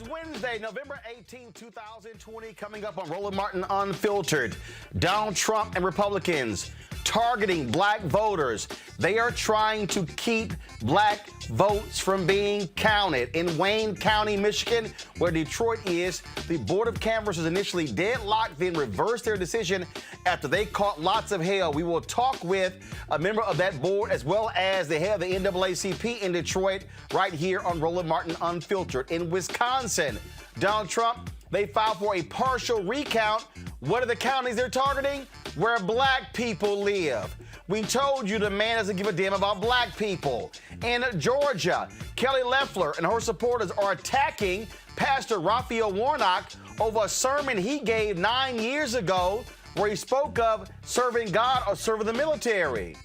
Wednesday, November 18, 2020, coming up on Roland Martin Unfiltered. Donald Trump and Republicans targeting black voters. They are trying to keep black votes from being counted. In Wayne County, Michigan, where Detroit is, the Board of Canvassers initially deadlocked, then reversed their decision after they caught lots of hell. We will talk with a member of that board as well as the head of the NAACP in Detroit right here on Roland Martin Unfiltered. In Wisconsin, Donald Trump, they filed for a partial recount. What are the counties they're targeting? Where black people live. We told you the man doesn't give a damn about black people. In Georgia, Kelly Loeffler and her supporters are attacking Pastor Raphael Warnock over a sermon he gave 9 years ago where he spoke of serving God or serving the military.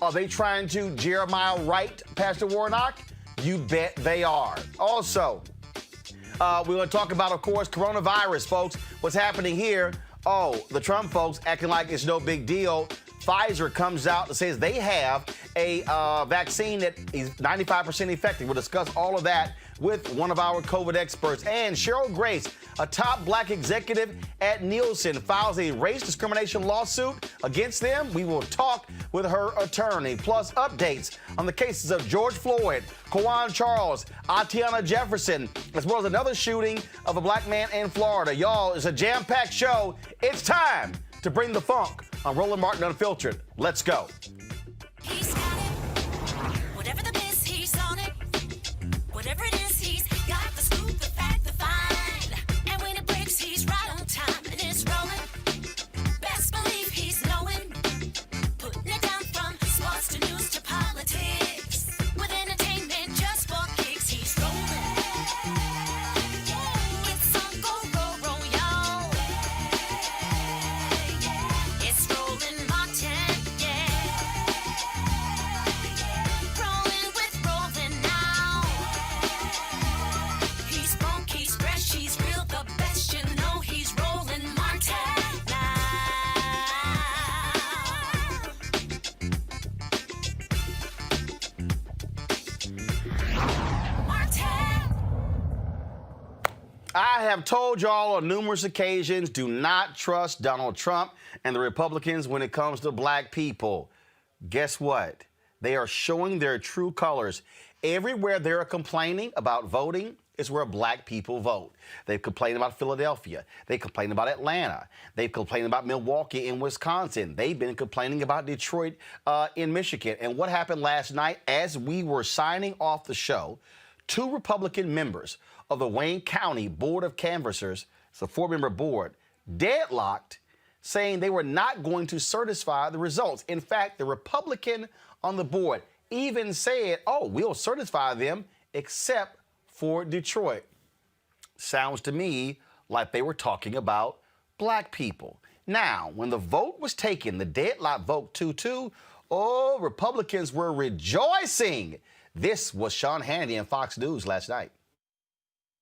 Are they trying to Jeremiah Wright Pastor Warnock? You bet they are. Also, we want to talk about, of course, coronavirus, folks. What's happening here? Oh, the Trump folks acting like it's no big deal. Pfizer comes out and says they have a vaccine that is 95% effective. We'll discuss all of that with one of our COVID experts. And Cheryl Grace, a top black executive at Nielsen, files a race discrimination lawsuit against them. We will talk with her attorney. Plus, updates on the cases of George Floyd, Kawan Charles, Atiana Jefferson, as well as another shooting of a black man in Florida. Y'all, it's a jam-packed show. It's time to bring the funk on Roland Martin Unfiltered. Let's go. He's got it. Whatever the biz, he's on it. Whatever it is, he's got the scoop, the fact, the find. And when it breaks, he's right on time and it's rolling. Best believe he's knowing. Putting it down from sports to news to politics. With entertainment just for kicks, he's rolling. It's on go, y'all. It's Roland Martin, rolling with Roland now. He's funk, he's fresh, he's real, the best, you know he's Roland Martin now. Martin. I have told y'all on numerous occasions, do not trust Donald Trump and the Republicans when it comes to black people. Guess what? They are showing their true colors. Everywhere they're complaining about voting is where black people vote. They've complained about Philadelphia. They complained about Atlanta. They've complained about Milwaukee in Wisconsin. They've been complaining about Detroit in Michigan. And what happened last night as we were signing off the show, 2 Republican members of the Wayne County Board of Canvassers, it's a 4-member board, deadlocked, saying they were not going to certify the results. In fact, the Republican on the board even said, oh, we'll certify them except for Detroit. Sounds to me like they were talking about black people. Now, when the vote was taken, the deadlock vote 2-2, oh, Republicans were rejoicing. This was Sean Hannity on Fox News last night.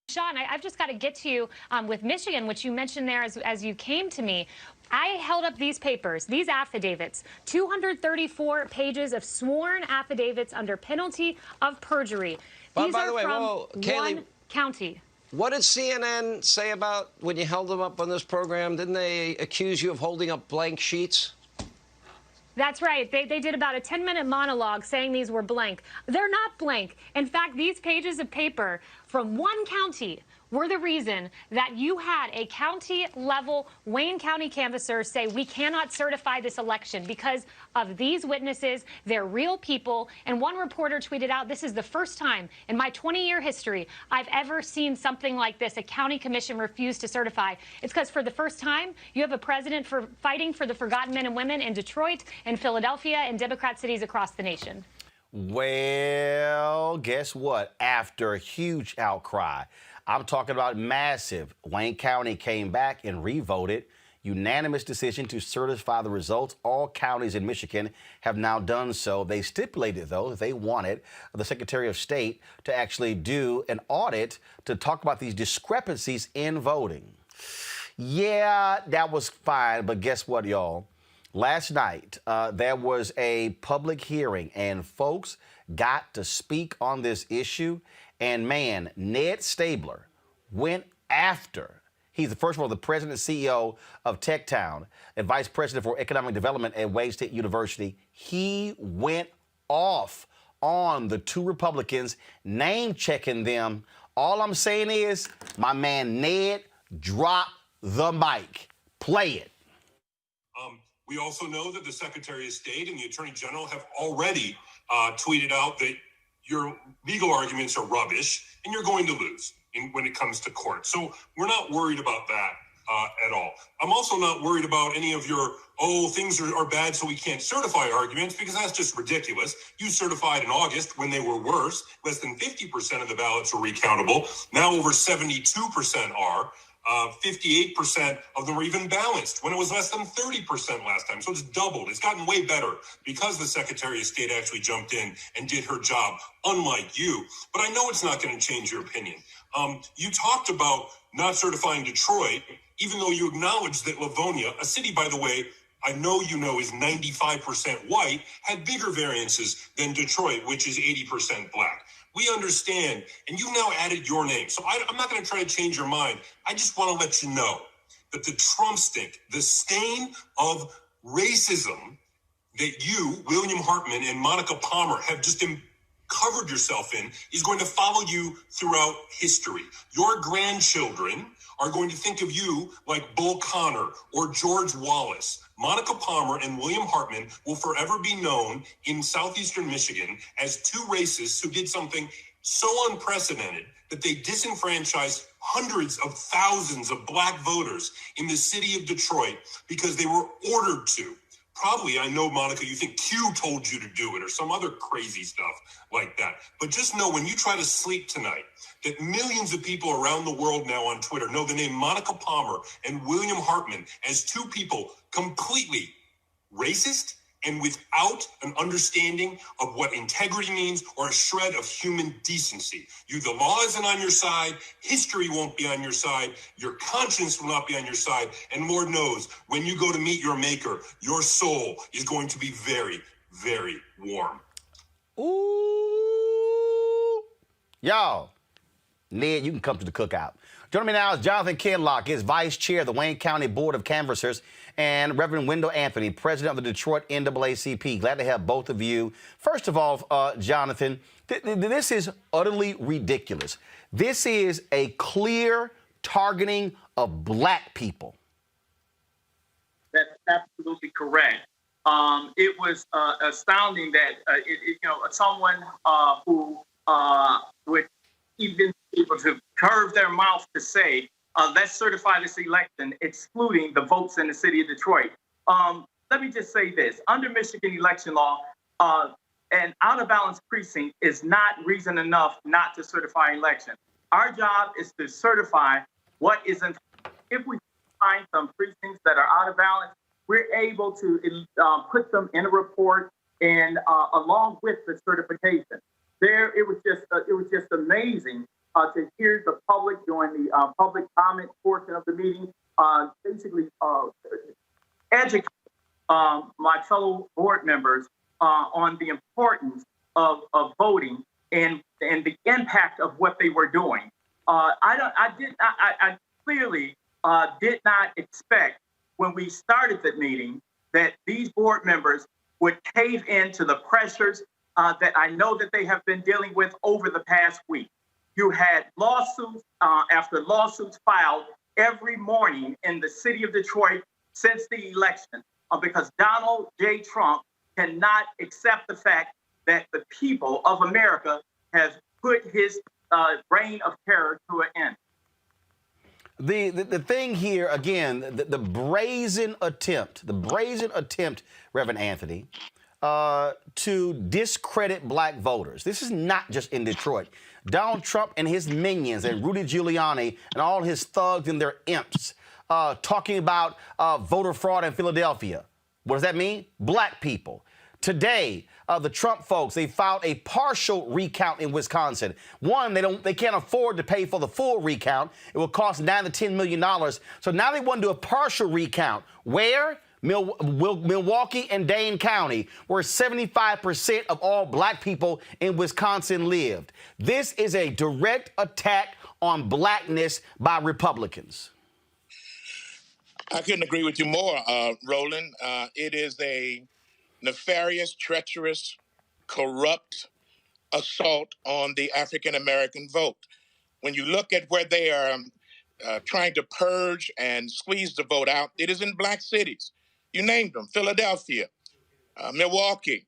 Sean, I've just got to get to you with Michigan, which you mentioned there as you came to me. I held up these papers, these affidavits, 234 pages of sworn affidavits under penalty of perjury. These by are the way, from Kaylee, one county. what did CNN say about when you held them up on this program? Didn't they accuse you of holding up blank sheets? That's right. They did about a 10-minute monologue saying these were blank. They're not blank. In fact, these pages of paper from one county were the reason that you had a county-level Wayne County canvasser say we cannot certify this election because of these witnesses. They're real people. And one reporter tweeted out, this is the first time in my 20-year history I've ever seen something like this, a county commission refuse to certify. It's because for the first time, you have a president fighting for the forgotten men and women in Detroit and Philadelphia and Democrat cities across the nation. Well, guess what? After a huge outcry, I'm talking about massive, Wayne County came back and re-voted. Unanimous decision to certify the results. All counties in Michigan have now done so. They stipulated, though, that they wanted the Secretary of State to actually do an audit to talk about these discrepancies in voting. Yeah, that was fine, but guess what, y'all? Last night, there was a public hearing, and folks got to speak on this issue, And man, Ned Stabler went after. He's the first of all, the president and CEO of TechTown and vice president for economic development at Wayne State University. He went off on the two Republicans, name checking them. All I'm saying is, my man Ned, drop the mic. Play it. We also know that the Secretary of State and the Attorney General have already tweeted out that your legal arguments are rubbish and you're going to lose when it comes to court. So we're not worried about that at all. I'm also not worried about any of your, things are bad so we can't certify arguments, because that's just ridiculous. You certified in August when they were worse. Less than 50% of the ballots were recountable. Now over 72% are. 58% of them were even balanced when it was less than 30% last time. So it's doubled. It's gotten way better because the Secretary of State actually jumped in and did her job, unlike you. But I know it's not going to change your opinion. You talked about not certifying Detroit, even though you acknowledged that Livonia, a city, by the way, I know you know is 95% white, had bigger variances than Detroit, which is 80% black. We understand, and you've now added your name. So I'm not going to try to change your mind. I just want to let you know that the Trump stink, the stain of racism that you, William Hartman, and Monica Palmer have just covered yourself in is going to follow you throughout history. Your grandchildren are going to think of you like Bull Connor or George Wallace. Monica Palmer and William Hartman will forever be known in southeastern Michigan as two racists who did something so unprecedented that they disenfranchised hundreds of thousands of black voters in the city of Detroit because they were ordered to. Probably, I know, Monica, you think Q told you to do it or some other crazy stuff like that. But just know when you try to sleep tonight, that millions of people around the world now on Twitter know the name Monica Palmer and William Hartman as two people completely racist and without an understanding of what integrity means or a shred of human decency. The law isn't on your side, history won't be on your side, your conscience will not be on your side, and Lord knows, when you go to meet your maker, your soul is going to be very, very warm. Ooh. Y'all, Ned, you can come to the cookout. Joining me now is Jonathan Kinlock, his vice chair of the Wayne County Board of Canvassers, and Reverend Wendell Anthony, president of the Detroit NAACP. Glad to have both of you. First of all, Jonathan, this is utterly ridiculous. This is a clear targeting of black people. That's absolutely correct. It was astounding that someone who would even be able to curve their mouth to say, let's certify this election, excluding the votes in the city of Detroit. Let me just say this. Under Michigan election law, an out-of-balance precinct is not reason enough not to certify an election. Our job is to certify what isn't. If we find some precincts that are out of balance, we're able to put them in a report and along with the certification. It was just amazing to hear the public during the public comment portion of the meeting, basically educate my fellow board members on the importance of voting and the impact of what they were doing. I clearly did not expect when we started the meeting that these board members would cave into the pressures that I know that they have been dealing with over the past week. You had lawsuits after lawsuits filed every morning in the city of Detroit since the election because Donald J. Trump cannot accept the fact that the people of America have put his reign of terror to an end. The thing here, again, the brazen attempt, Reverend Anthony, to discredit black voters. This is not just in Detroit. Donald Trump and his minions and Rudy Giuliani and all his thugs and their imps talking about voter fraud in Philadelphia. What does that mean? Black people. Today, the Trump folks, they filed a partial recount in Wisconsin. One, they can't afford to pay for the full recount. It will cost $9 to $10 million. So now they want to do a partial recount. Where? Milwaukee and Dane County, where 75% of all black people in Wisconsin lived. This is a direct attack on blackness by Republicans. I couldn't agree with you more, Roland. It is a nefarious, treacherous, corrupt assault on the African American vote. When you look at where they are trying to purge and squeeze the vote out, it is in black cities. You named them: Philadelphia, Milwaukee,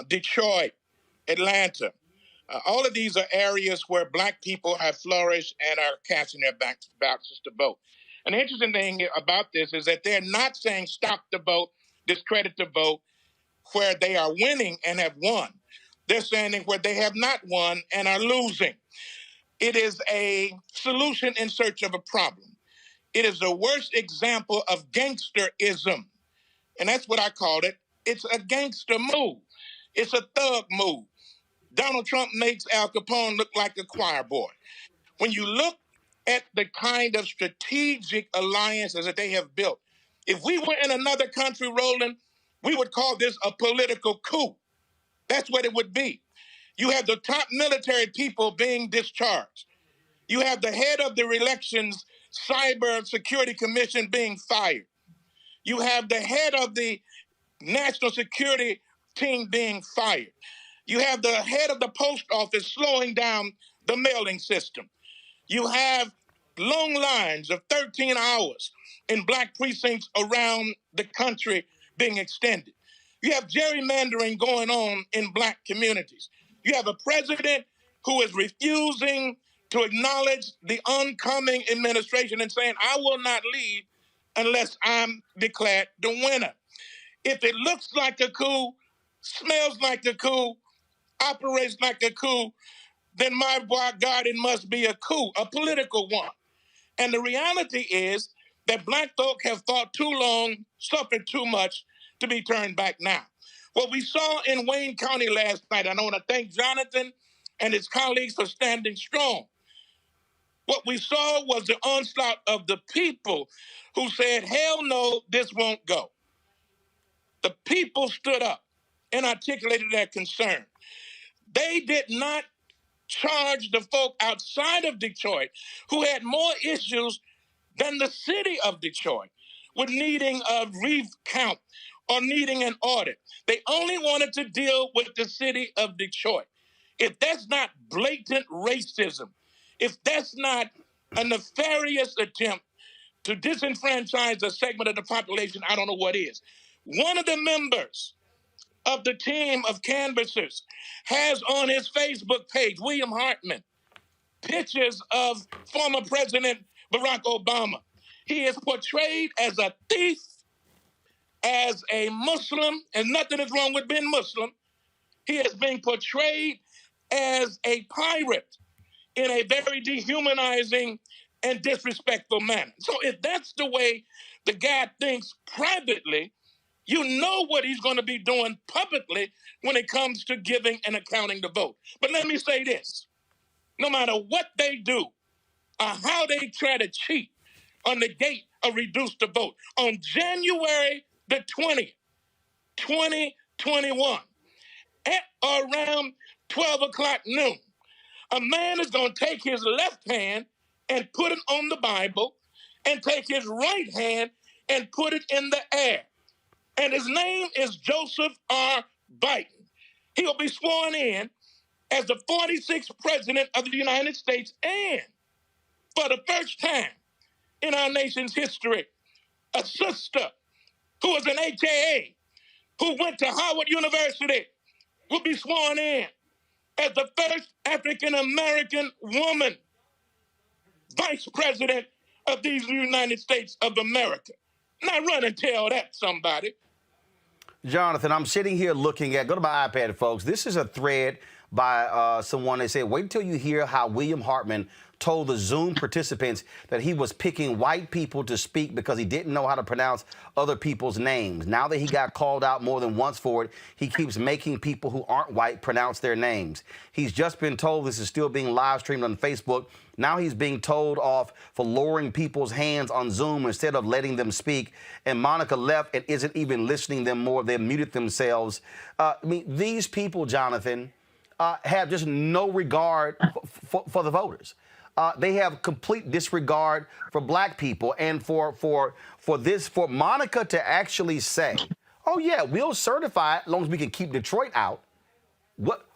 Detroit, Atlanta. All of these are areas where black people have flourished and are casting their ballots to vote. An interesting thing about this is that they're not saying stop the vote, discredit the vote, where they are winning and have won. They're saying it where they have not won and are losing. It is a solution in search of a problem. It is the worst example of gangsterism. And that's what I called it. It's a gangster move. It's a thug move. Donald Trump makes Al Capone look like a choir boy. When you look at the kind of strategic alliances that they have built, if we were in another country, Roland, we would call this a political coup. That's what it would be. You have the top military people being discharged. You have the head of the elections cyber security commission being fired. You have the head of the national security team being fired. You have the head of the post office slowing down the mailing system. You have long lines of 13 hours in black precincts around the country being extended. You have gerrymandering going on in black communities. You have a president who is refusing to acknowledge the oncoming administration and saying, I will not leave unless I'm declared the winner. If it looks like a coup, smells like a coup, operates like a coup, then my God, it must be a coup, a political one. And the reality is that black folk have fought too long, suffered too much to be turned back now. What we saw in Wayne County last night, and I want to thank Jonathan and his colleagues for standing strong. What we saw was the onslaught of the people who said, hell no, this won't go. The people stood up and articulated their concern. They did not charge the folk outside of Detroit who had more issues than the city of Detroit with needing a recount or needing an audit. They only wanted to deal with the city of Detroit. If that's not blatant racism, if that's not a nefarious attempt to disenfranchise a segment of the population, I don't know what is. One of the members of the team of canvassers has on his Facebook page, William Hartman, pictures of former President Barack Obama. He is portrayed as a thief, as a Muslim, and nothing is wrong with being Muslim. He is being portrayed as a pirate in a very dehumanizing and disrespectful manner. So if that's the way the guy thinks privately, you know what he's going to be doing publicly when it comes to giving and accounting the vote. But let me say this. No matter what they do or how they try to cheat on the gate of reduce the vote, on January the 20th, 2021, at around 12 o'clock noon, a man is going to take his left hand and put it on the Bible and take his right hand and put it in the air. And his name is Joseph R. Biden. He'll be sworn in as the 46th president of the United States, and for the first time in our nation's history, a sister who is an AKA, who went to Howard University, will be sworn in as the first African-American woman vice president of these United States of America. Now run and tell that somebody. Jonathan, I'm sitting here looking at, go to my iPad, folks. This is a thread by someone. They said, wait until you hear how William Hartman told the Zoom participants that he was picking white people to speak because he didn't know how to pronounce other people's names. Now that he got called out more than once for it, he keeps making people who aren't white pronounce their names. He's just been told this is still being live streamed on Facebook. Now he's being told off for lowering people's hands on Zoom instead of letting them speak. And Monica left and isn't even listening to them more. They muted themselves. I mean, these people, Jonathan, have just no regard for the voters. They have complete disregard for black people, and for Monica to actually say, "Oh yeah, we'll certify it as long as we can keep Detroit out." What?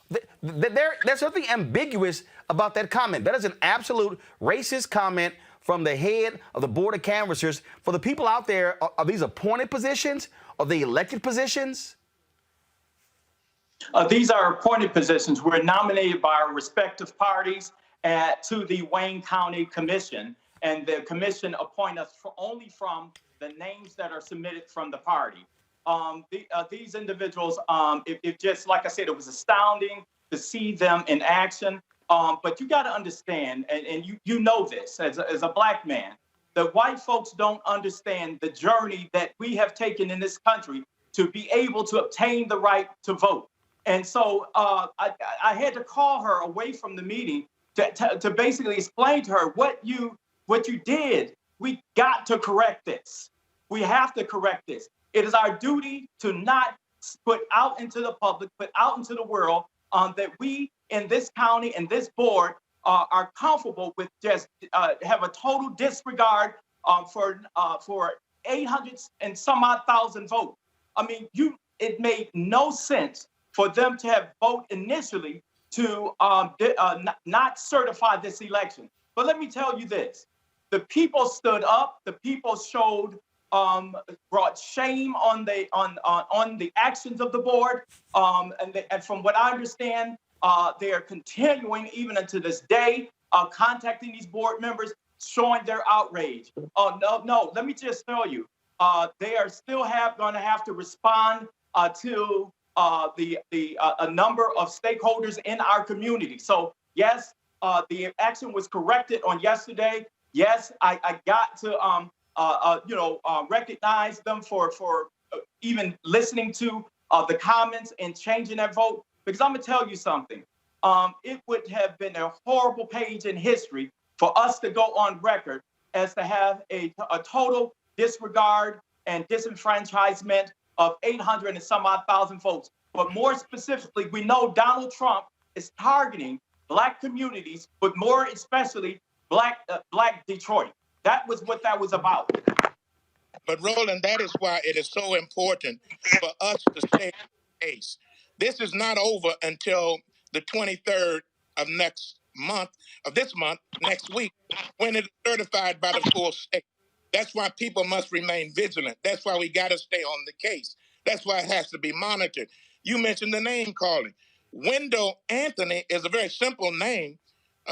There's something ambiguous about that comment. That is an absolute racist comment from the head of the Board of Canvassers. For the people out there, are these appointed positions? Are they elected positions? These are appointed positions. We're nominated by our respective parties to the Wayne County Commission, and the commission appoint us only from the names that are submitted from the party. These individuals, it just, like I said, it was astounding to see them in action. But you got to understand, and you know this as a black man, the white folks don't understand the journey that we have taken in this country to be able to obtain the right to vote. And so I had to call her away from the meeting to basically explain to her what you did. We got to correct this. We have to correct this. It is our duty to not put out into the public, put out into the world that we in this county and this board are comfortable with just have a total disregard for 800 and some odd thousand votes. I mean, it made no sense for them to have voted initially to not certify this election. But let me tell you this: the people stood up. The people showed brought shame on the actions of the board. And from what I understand, they are continuing even unto this day, contacting these board members, showing their outrage. No. Let me just tell you, they are still going to have to respond to a number of stakeholders in our community. So yes, the action was corrected on yesterday. Yes, I got to recognize them for even listening to the comments and changing that vote. Because I'm gonna tell you something. It would have been a horrible page in history for us to go on record as to have a total disregard and disenfranchisement of 800 and some odd thousand votes. But more specifically, we know Donald Trump is targeting black communities, but more especially black Detroit. That was what that was about. But Roland, that is why it is so important for us to stay in the case. This is not over until the 23rd of this month, next week, when it is certified by the full state. That's why people must remain vigilant. That's why we got to stay on the case. That's why it has to be monitored. You mentioned the name calling. Wendell Anthony is a very simple name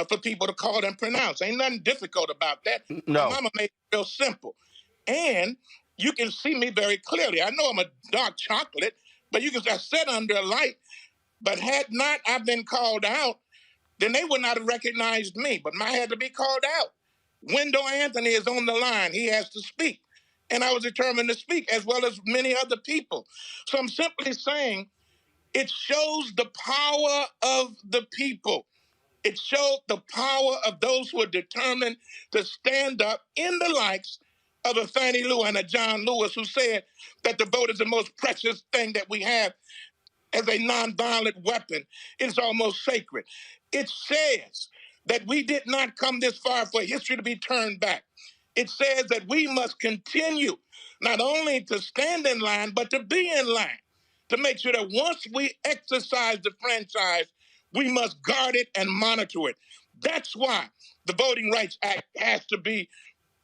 for people to call and pronounce. Ain't nothing difficult about that. No. My mama made it real simple. And you can see me very clearly. I know I'm a dark chocolate, but you can I sit under a light. But had not I been called out, then they would not have recognized me. But I had to be called out. Wendell Anthony is on the line. He has to speak. And I was determined to speak, as well as many other people. So I'm simply saying it shows the power of the people. It showed the power of those who are determined to stand up in the likes of a Fannie Lou and a John Lewis, who said that the vote is the most precious thing that we have as a nonviolent weapon. It's almost sacred. It says that we did not come this far for history to be turned back. It says that we must continue not only to stand in line, but to be in line, to make sure that once we exercise the franchise, we must guard it and monitor it. That's why the Voting Rights Act has to be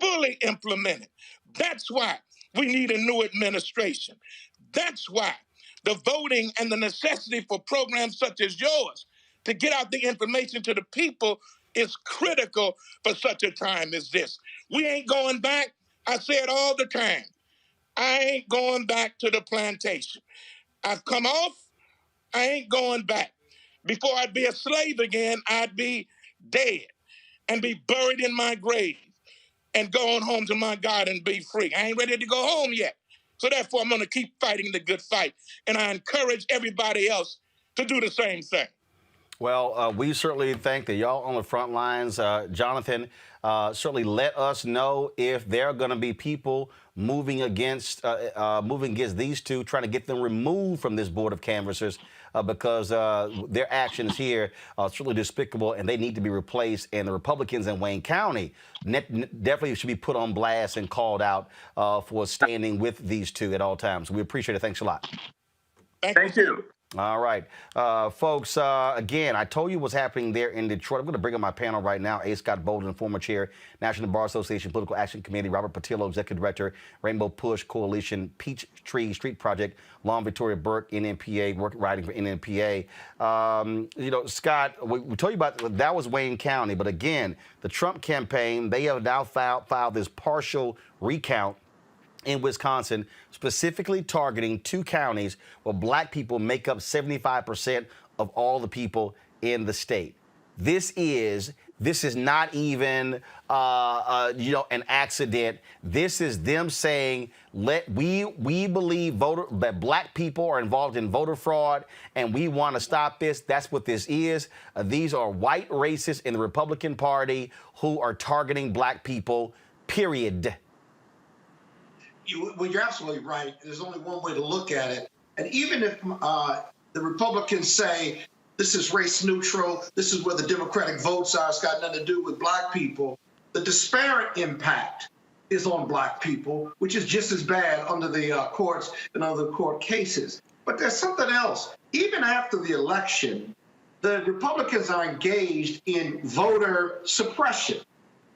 fully implemented. That's why we need a new administration. That's why the voting and the necessity for programs such as yours to get out the information to the people is critical for such a time as this. We ain't going back. I say it all the time. I ain't going back to the plantation. I've come off. I ain't going back. Before I'd be a slave again, I'd be dead and be buried in my grave and go on home to my God and be free. I ain't ready to go home yet. So therefore, I'm going to keep fighting the good fight. And I encourage everybody else to do the same thing. Well, we certainly think that y'all on the front lines, Jonathan, certainly let us know if there are going to be people moving against these two, trying to get them removed from this board of canvassers because their actions here are certainly despicable and they need to be replaced. And the Republicans in Wayne County definitely should be put on blast and called out for standing with these two at all times. We appreciate it. Thanks a lot. Thank you. All right, folks, again, I told you what's happening there in Detroit. I'm going to bring up my panel right now. A. Scott Bolden, former chair, National Bar Association Political Action Committee, Robert Patillo, executive director, Rainbow Push Coalition, Peachtree Street Project, Long Victoria Burke, NNPA, writing for NNPA. Scott, we told you about that was Wayne County, but again, the Trump campaign, they have now filed this partial recount in Wisconsin, specifically targeting two counties where black people make up 75% of all the people in the state. This is not even an accident. This is them saying we believe that black people are involved in voter fraud and we want to stop this. That's what this is. These are white racists in the Republican Party who are targeting black people, period. Well, you're absolutely right. There's only one way to look at it. And even if the Republicans say this is race neutral, this is where the Democratic votes are, it's got nothing to do with black people, the disparate impact is on black people, which is just as bad under the courts and other court cases. But there's something else. Even after the election, the Republicans are engaged in voter suppression.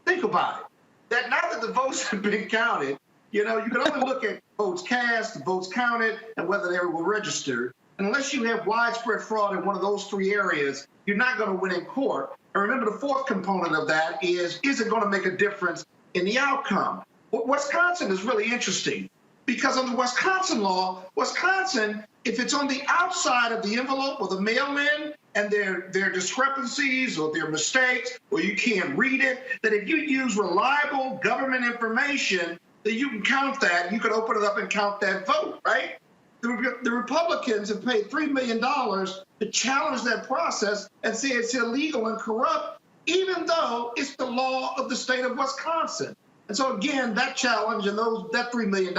Think about it. That now that the votes have been counted, you can only look at votes cast, votes counted, and whether they were registered. And unless you have widespread fraud in one of those three areas, you're not going to win in court. And remember, the fourth component of that is it going to make a difference in the outcome? Wisconsin is really interesting because under Wisconsin law, if it's on the outside of the envelope or the mail-in and there are discrepancies or there are mistakes or you can't read it, that if you use reliable government information, that you can count that, you can open it up and count that vote, right? The Republicans have paid $3 million to challenge that process and say it's illegal and corrupt, even though it's the law of the state of Wisconsin. And so again, that challenge and that $3 million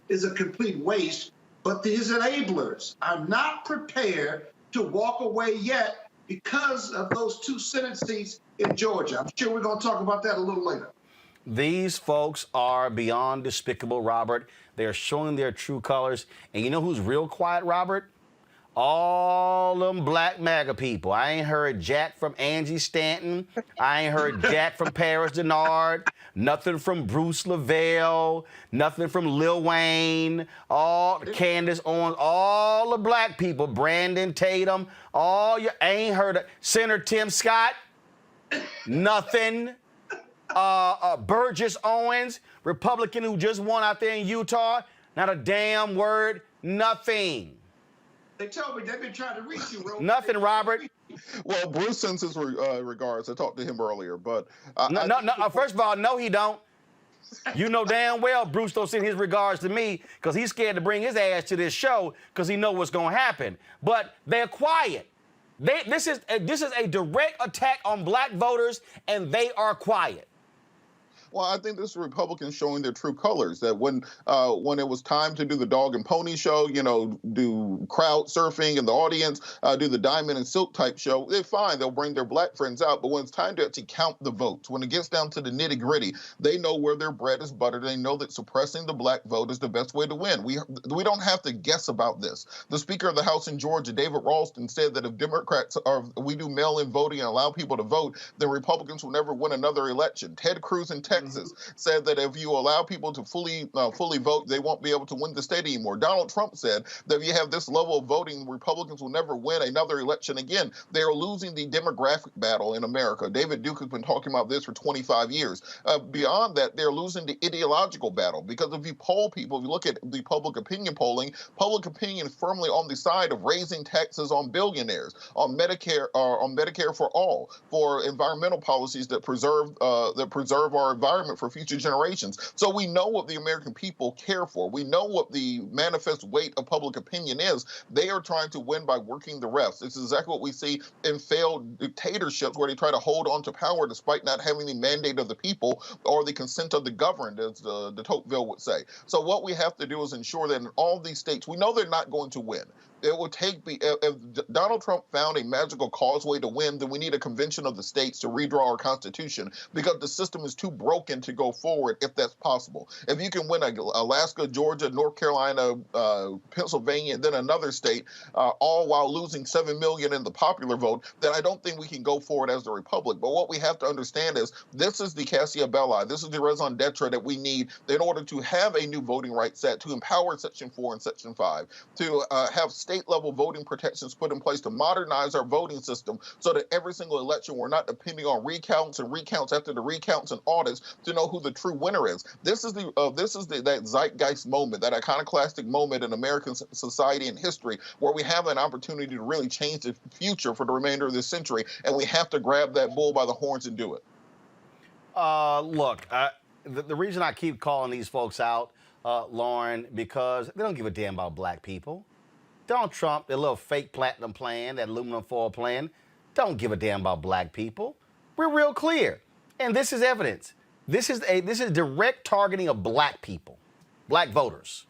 is a complete waste, but his enablers are not prepared to walk away yet because of those 2 Senate seats in Georgia. I'm sure we're going to talk about that a little later. These folks are beyond despicable, Robert. They are showing their true colors. And you know who's real quiet, Robert? All them black MAGA people. I ain't heard Jack from Angie Stanton. I ain't heard Jack from Paris Denard. Nothing from Bruce Lavelle. Nothing from Lil Wayne. All Candace Owens. All the black people. Brandon Tatum. All you ain't heard of Senator Tim Scott. Nothing. Burgess Owens, Republican who just won out there in Utah, not a damn word, nothing. They told me they've been trying to reach you, Robert. Nothing, Robert. Well, Bruce sends his regards. I talked to him earlier, but First of all, no, he don't. You know damn well Bruce don't send his regards to me because he's scared to bring his ass to this show because he know what's going to happen. But they're quiet. This is a direct attack on black voters, and they are quiet. Well, I think this is Republicans showing their true colors. That when it was time to do the dog and pony show, do crowd surfing in the audience, do the diamond and silk type show, they're fine. They'll bring their black friends out. But when it's time to actually count the votes, when it gets down to the nitty gritty, they know where their bread is buttered. They know that suppressing the black vote is the best way to win. We don't have to guess about this. The Speaker of the House in Georgia, David Ralston, said that if Democrats we do mail-in voting and allow people to vote, then Republicans will never win another election. Ted Cruz in Texas Texas, said that if you allow people to fully vote, they won't be able to win the state anymore. Donald Trump said that if you have this level of voting, Republicans will never win another election again. They are losing the demographic battle in America. David Duke has been talking about this for 25 years. Beyond that, they're losing the ideological battle, because if you poll people, if you look at the public opinion polling, public opinion is firmly on the side of raising taxes on billionaires, on Medicare for all, for environmental policies that preserve our environment for future generations. So we know what the American people care for. We know what the manifest weight of public opinion is. They are trying to win by working the rest. This is exactly what we see in failed dictatorships, where they try to hold on to power despite not having the mandate of the people or the consent of the governed, as de Tocqueville would say. So what we have to do is ensure that in all these states, we know they're not going to win. It will take if Donald Trump found a magical causeway to win, then we need a convention of the states to redraw our constitution, because the system is too broken to go forward if that's possible. If you can win Alaska, Georgia, North Carolina, Pennsylvania, and then another state, all while losing 7 million in the popular vote, then I don't think we can go forward as a republic. But what we have to understand is this is the Cassia Belli, this is the raison d'etre that we need in order to have a new voting rights set, to empower Section 4 and Section 5, to have state-level voting protections put in place to modernize our voting system, so that every single election we're not depending on recounts and recounts after the recounts and audits to know who the true winner is. This is that zeitgeist moment, that iconoclastic moment in American society and history, where we have an opportunity to really change the future for the remainder of this century, and we have to grab that bull by the horns and do it. Look, the reason I keep calling these folks out, Lauren, because they don't give a damn about black people. Donald Trump, their little fake platinum plan, that aluminum foil plan, don't give a damn about black people. We're real clear. And this is evidence. This is direct targeting of black people, black voters.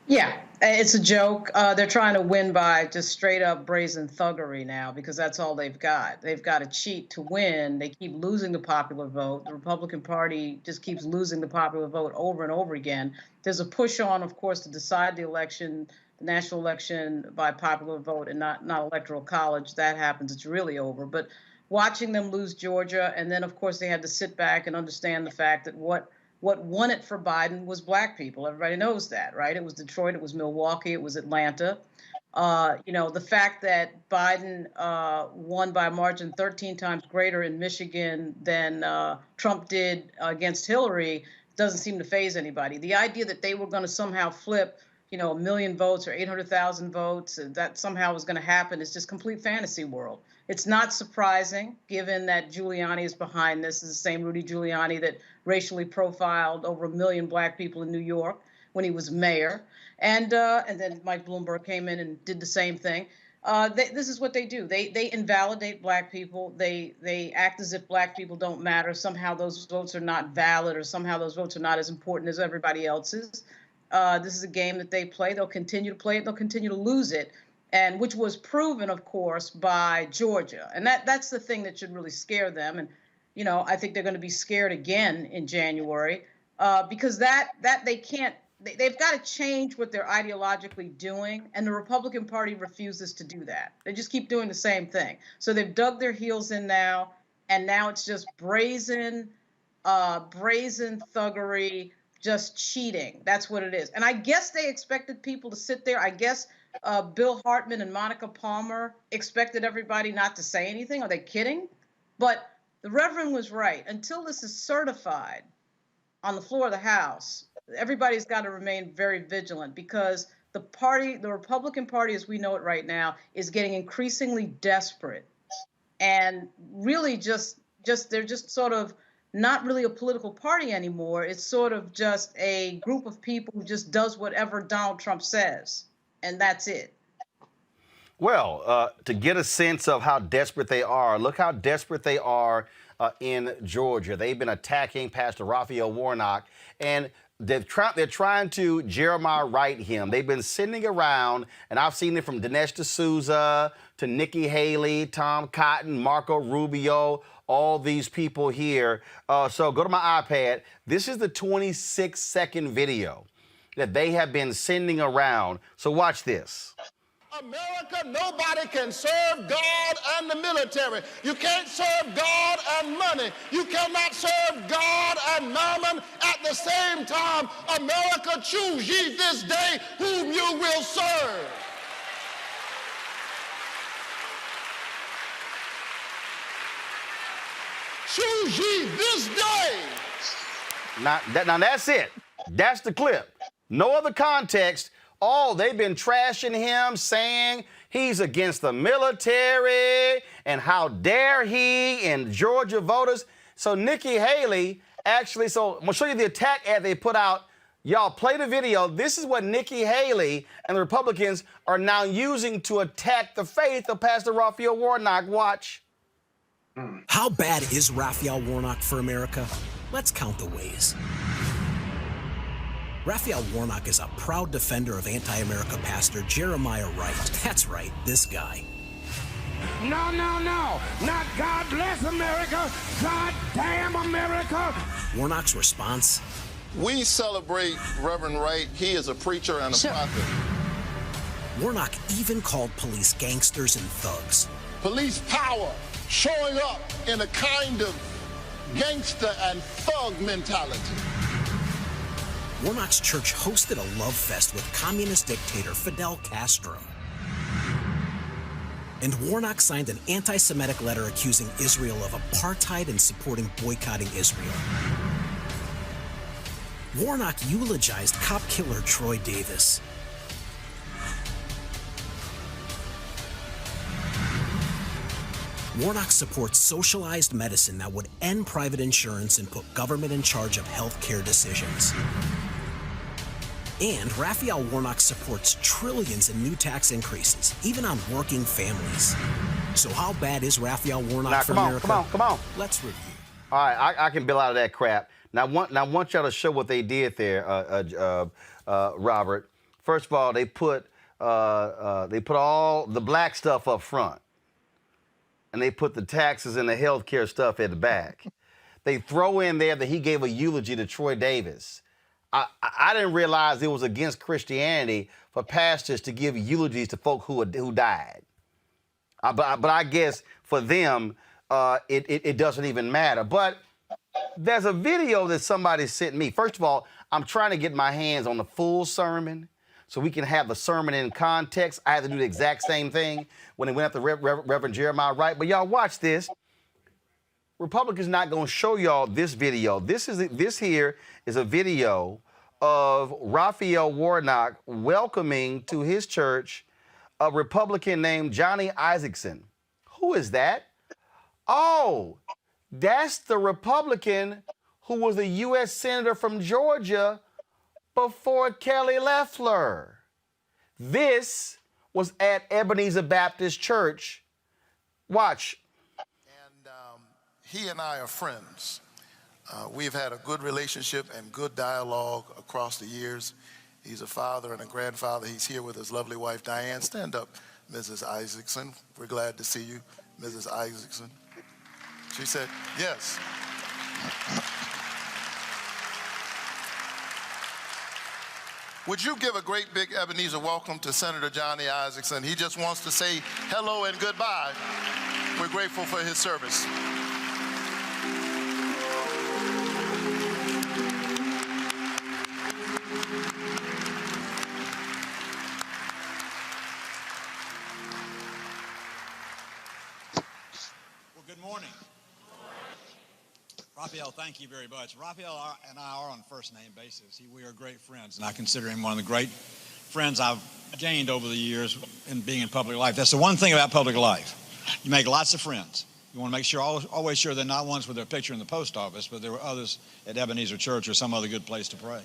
Yeah, it's a joke. They're trying to win by just straight up brazen thuggery now, because that's all they've got. They've got to cheat to win. They keep losing the popular vote. The Republican Party just keeps losing the popular vote over and over again. There's a push on, of course, to decide the election, the national election, by popular vote and not electoral college. That happens, it's really over. But watching them lose Georgia, and then, of course, they had to sit back and understand the fact that what won it for Biden was black people. Everybody knows that, right? It was Detroit, it was Milwaukee, it was Atlanta. The fact that Biden won by a margin 13 times greater in Michigan than Trump did against Hillary doesn't seem to faze anybody. The idea that they were going to somehow flip, 1 million votes or 800,000 votes, that somehow was going to happen, is just complete fantasy world. It's not surprising, given that Giuliani is behind this. Is the same Rudy Giuliani that racially profiled over 1 million black people in New York when he was mayor. And then Mike Bloomberg came in and did the same thing. This is what they do. They invalidate black people. They act as if black people don't matter. Somehow those votes are not valid, or somehow those votes are not as important as everybody else's. This is a game that they play. They'll continue to play it. They'll continue to lose it, and which was proven, of course, by Georgia. And that's the thing that should really scare them. And, I think they're going to be scared again in January because that they can't. They've got to change what they're ideologically doing, and the Republican Party refuses to do that. They just keep doing the same thing. So they've dug their heels in now, and now it's just brazen thuggery, just cheating. That's what it is. And I guess they expected people to sit there. I guess Bill Hartman and Monica Palmer expected everybody not to say anything. Are they kidding? But the Reverend was right. Until this is certified on the floor of the House, everybody's got to remain very vigilant, because the Republican Party as we know it right now, is getting increasingly desperate, and really they're just sort of not really a political party anymore. It's sort of just a group of people who just does whatever Donald Trump says, and that's it. Well, to get a sense of how desperate they are, look how desperate they are in Georgia. They've been attacking Pastor Raphael Warnock, and they're trying to Jeremiah Wright him. They've been sending around, and I've seen it from Dinesh D'Souza to Nikki Haley, Tom Cotton, Marco Rubio, all these people here. So go to my iPad. This is the 26-second video that they have been sending around. So watch this. America, nobody can serve God and the military. You can't serve God and money. You cannot serve God and mammon at the same time. America, choose ye this day whom you will serve. Choose ye this day. Now that's it. That's the clip. No other context. Oh, they've been trashing him, saying he's against the military and how dare he, and Georgia voters. So Nikki Haley actually, so I'm going to show you the attack ad they put out. Y'all play the video. This is what Nikki Haley and the Republicans are now using to attack the faith of Pastor Raphael Warnock. Watch. How bad is Raphael Warnock for America? Let's count the ways. Raphael Warnock is a proud defender of anti-America pastor Jeremiah Wright. That's right, this guy. No, no, no. Not God bless America. God damn America. Warnock's response? We celebrate Reverend Wright. He is a preacher and a prophet. Warnock even called police gangsters and thugs. Police power showing up in a kind of gangster and thug mentality. Warnock's church hosted a love fest with communist dictator Fidel Castro. And Warnock signed an anti-Semitic letter accusing Israel of apartheid and supporting boycotting Israel. Warnock eulogized cop killer Troy Davis. Warnock supports socialized medicine that would end private insurance and put government in charge of health care decisions. And Raphael Warnock supports trillions in new tax increases, even on working families. So how bad is Raphael Warnock for America? Come on. Let's review. All right, I can bail out of that crap. Now, I want y'all to show what they did there, Robert. First of all, they put all the black stuff up front, and they put the taxes and the health care stuff at the back. They throw in there that he gave a eulogy to Troy Davis. I didn't realize it was against Christianity for pastors to give eulogies to folk who died. But I guess for them, it doesn't even matter. But there's a video that somebody sent me. First of all, I'm trying to get my hands on the full sermon so we can have the sermon in context. I had to do the exact same thing when it went after Reverend Jeremiah Wright. But y'all watch this. Republicans not going to show y'all this video. This here is a video of Raphael Warnock welcoming to his church a Republican named Johnny Isaacson. Who is that? Oh, that's the Republican who was a U.S. Senator from Georgia before Kelly Loeffler. This was at Ebenezer Baptist Church. Watch. He and I are friends. We've had a good relationship and good dialogue across the years. He's a father and a grandfather. He's here with his lovely wife, Diane. Stand up, Mrs. Isaacson. We're glad to see you, Mrs. Isaacson. She said, yes. Would you give a great big Ebenezer welcome to Senator Johnny Isaacson? He just wants to say hello and goodbye. We're grateful for his service. Good morning. Raphael, thank you very much. Raphael and I are on a first-name basis. We are great friends, and I consider him one of the great friends I've gained over the years in being in public life. That's the one thing about public life. You make lots of friends. You want to make sure, always sure they're not ones with their picture in the post office, but there were others at Ebenezer Church or some other good place to pray.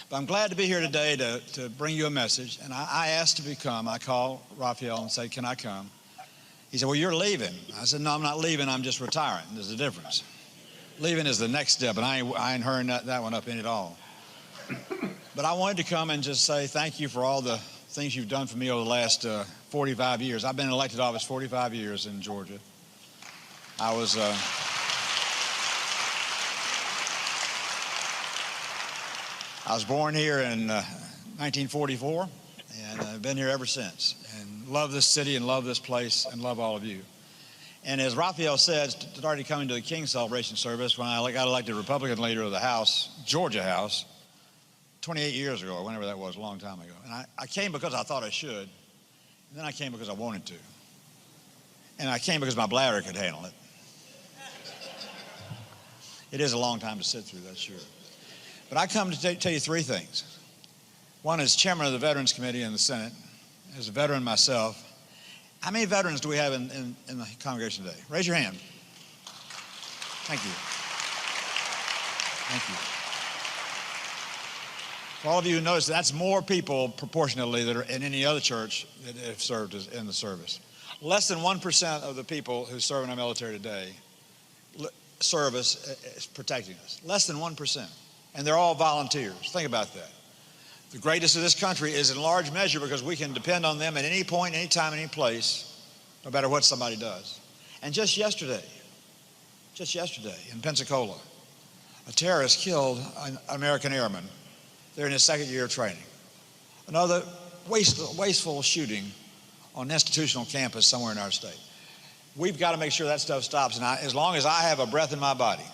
But I'm glad to be here today to bring you a message, and I asked to come. I called Raphael and said, can I come? He said, well, you're leaving. I said, no, I'm not leaving. I'm just retiring. There's a difference. Leaving is the next step, and I ain't hurrying that one up in at all. But I wanted to come and just say thank you for all the things you've done for me over the last 45 years. I've been in elected office 45 years in Georgia. I was born here in 1944, And I've been here ever since, and love this city and love this place and love all of you. And as Raphael said, started coming to the King celebration service when I got elected Republican leader of the House, Georgia House, 28 years ago, or whenever that was, a long time ago. And I came because I thought I should, and then I came because I wanted to. And I came because my bladder could handle it. It is a long time to sit through, that's sure. But I come to tell you three things. One is chairman of the Veterans Committee in the Senate, as a veteran myself. How many veterans do we have in the congregation today? Raise your hand. Thank you. Thank you. For all of you who notice, that's more people proportionately that are in any other church that have served in the service. Less than 1% of the people who serve in our military today service is protecting us. Less than 1%. And they're all volunteers. Think about that. The greatest of this country is in large measure because we can depend on them at any point, any time, any place, no matter what somebody does. And just yesterday in Pensacola, a terrorist killed an American airman. They're in his second year of training. Another wasteful shooting on an institutional campus somewhere in our state. We've got to make sure that stuff stops. And as long as I have a breath in my body,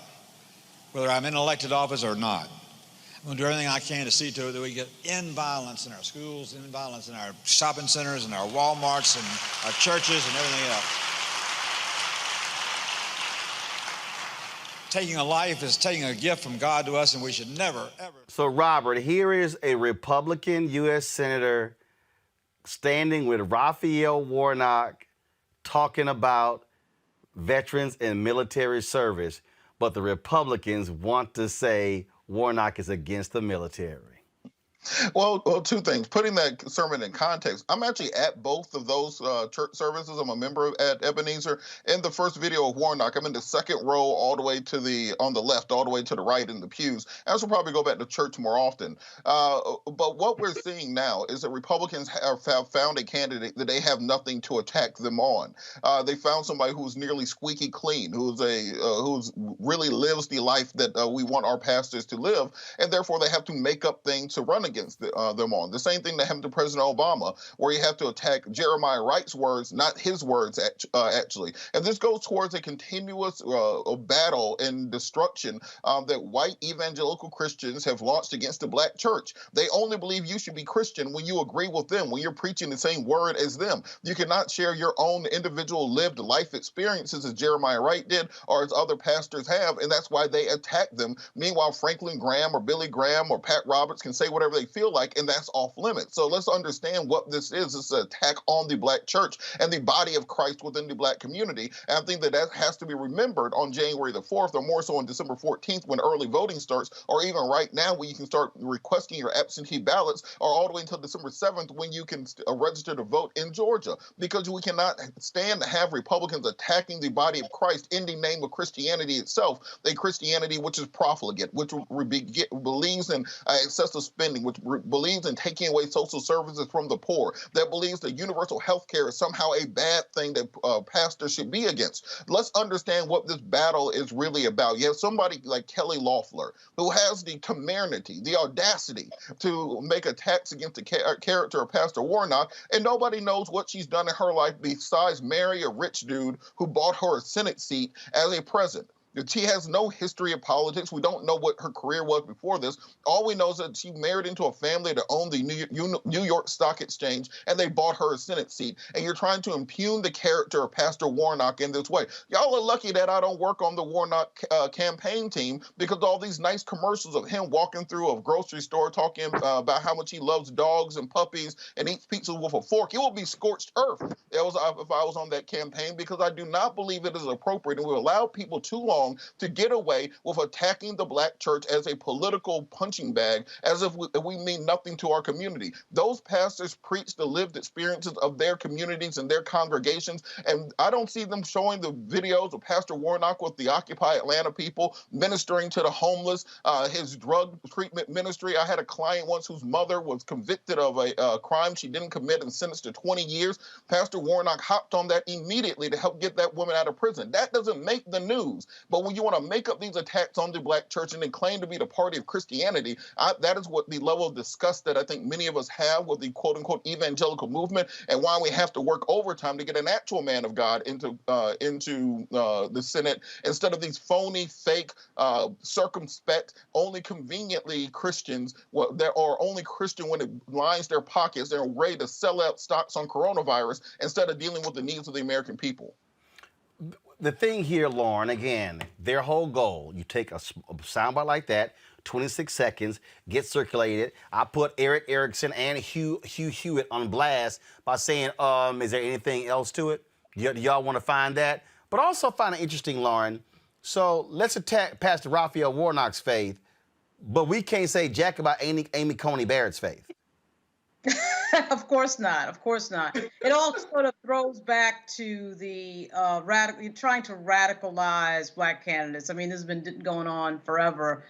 whether I'm in elected office or not, I'm going to do everything I can to see to it that we get end violence in our schools, end violence in our shopping centers, and our Walmarts, and our churches, and everything else. Taking a life is taking a gift from God to us, and we should never, ever. So, Robert, here is a Republican U.S. Senator standing with Raphael Warnock talking about veterans and military service, but the Republicans want to say Warnock is against the military. Well, two things. Putting that sermon in context, I'm actually at both of those church services. I'm a member at Ebenezer. In the first video of Warnock, I'm in the second row all the way to on the left, all the way to the right in the pews. I should probably go back to church more often. But what we're seeing now is that Republicans have found a candidate that they have nothing to attack them on. They found somebody who's nearly squeaky clean, who's really lives the life that we want our pastors to live, and therefore they have to make up things to run against them on. The same thing that happened to President Obama, where you have to attack Jeremiah Wright's words, not his words, actually. And this goes towards a continuous battle and destruction that white evangelical Christians have launched against the black church. They only believe you should be Christian when you agree with them, when you're preaching the same word as them. You cannot share your own individual lived life experiences as Jeremiah Wright did or as other pastors have, and that's why they attack them. Meanwhile, Franklin Graham or Billy Graham or Pat Roberts can say whatever they feel like, and that's off limits. So let's understand what this is. It's an attack on the black church and the body of Christ within the black community. And I think that has to be remembered on January the 4th, or more so on December 14th when early voting starts, or even right now when you can start requesting your absentee ballots, or all the way until December 7th when you can register to vote in Georgia. Because we cannot stand to have Republicans attacking the body of Christ in the name of Christianity itself, a Christianity which is profligate, which believes in excessive spending, which believes in taking away social services from the poor, that believes that universal health care is somehow a bad thing that pastors should be against. Let's understand what this battle is really about. You have somebody like Kelly Loeffler, who has the temerity, the audacity to make attacks against the character of Pastor Warnock, and nobody knows what she's done in her life besides marry a rich dude who bought her a Senate seat as a president. She has no history of politics. We don't know what her career was before this. All we know is that she married into a family that owned the New York Stock Exchange, and they bought her a Senate seat. And you're trying to impugn the character of Pastor Warnock in this way. Y'all are lucky that I don't work on the Warnock campaign team, because all these nice commercials of him walking through a grocery store talking about how much he loves dogs and puppies and eats pizza with a fork, it will be scorched earth if I was on that campaign, because I do not believe it is appropriate, and we allow people too long to get away with attacking the black church as a political punching bag, as if we mean nothing to our community. Those pastors preach the lived experiences of their communities and their congregations, and I don't see them showing the videos of Pastor Warnock with the Occupy Atlanta people, ministering to the homeless, his drug treatment ministry. I had a client once whose mother was convicted of a crime she didn't commit and sentenced to 20 years. Pastor Warnock hopped on that immediately to help get that woman out of prison. That doesn't make the news. But when you want to make up these attacks on the black church and then claim to be the party of Christianity, that is what the level of disgust that I think many of us have with the quote unquote evangelical movement, and why we have to work overtime to get an actual man of God into the Senate instead of these phony, fake, circumspect, only conveniently Christians that are only Christian when it lines their pockets. They're ready to sell out stocks on coronavirus instead of dealing with the needs of the American people. The thing here, Lauren, again, their whole goal, you take a soundbite like that, 26 seconds, get circulated. I put Eric Erickson and Hugh Hewitt on blast by saying, is there anything else to it? Do y'all want to find that? But also find it interesting, Lauren. So let's attack Pastor Raphael Warnock's faith, but we can't say jack about Amy Coney Barrett's faith. Of course not. Of course not. It all sort of throws back to the trying to radicalize black candidates. I mean, this has been going on forever,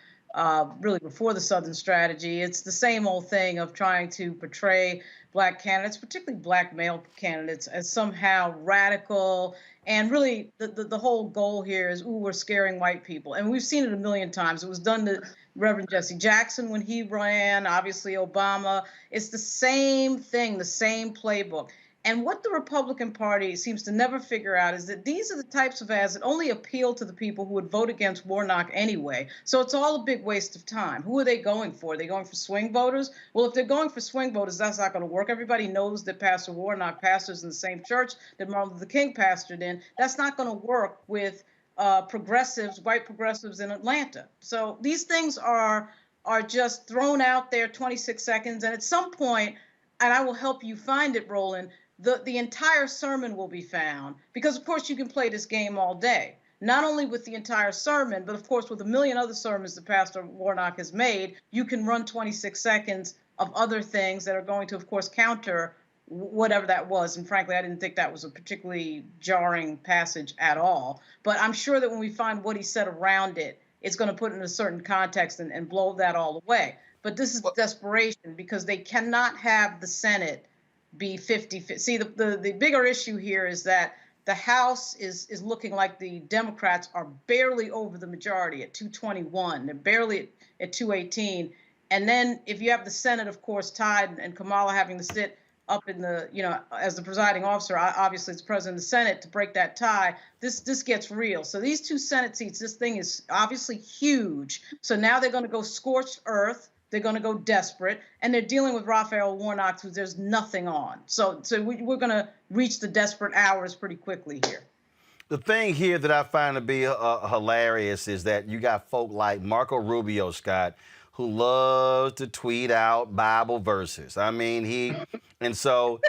really before the Southern strategy. It's the same old thing of trying to portray black candidates, particularly black male candidates, as somehow radical. And really, the whole goal here is, we're scaring white people. And we've seen it a million times. It was done to Reverend Jesse Jackson when he ran, obviously Obama. It's the same thing, the same playbook. And what the Republican Party seems to never figure out is that these are the types of ads that only appeal to the people who would vote against Warnock anyway. So it's all a big waste of time. Who are they going for? Are they going for swing voters? Well, if they're going for swing voters, that's not going to work. Everybody knows that Pastor Warnock pastors in the same church that Martin Luther King pastored in. That's not going to work with progressives, white progressives in Atlanta. So these things are just thrown out there, 26 seconds. And at some point, and I will help you find it, Roland, the entire sermon will be found, because of course you can play this game all day, not only with the entire sermon, but of course with a million other sermons that Pastor Warnock has made. You can run 26 seconds of other things that are going to, of course, counter whatever that was. And frankly, I didn't think that was a particularly jarring passage at all. But I'm sure that when we find what he said around it, it's going to put it in a certain context and blow that all away. But this is desperation, because they cannot have the Senate be 50-50. See, the bigger issue here is that the House is looking like the Democrats are barely over the majority at 221. They're barely at 218. And then if you have the Senate, of course, tied, and Kamala having to sit up in the, as the presiding officer, obviously it's president of the Senate, to break that tie, this gets real. So these two Senate seats, this thing is obviously huge. So now they're going to go scorched earth. They're going to go desperate, and they're dealing with Raphael Warnock, who there's nothing on. So we're going to reach the desperate hours pretty quickly here. The thing here that I find to be hilarious is that you got folk like Marco Rubio, Scott, who loves to tweet out Bible verses. I mean, he sent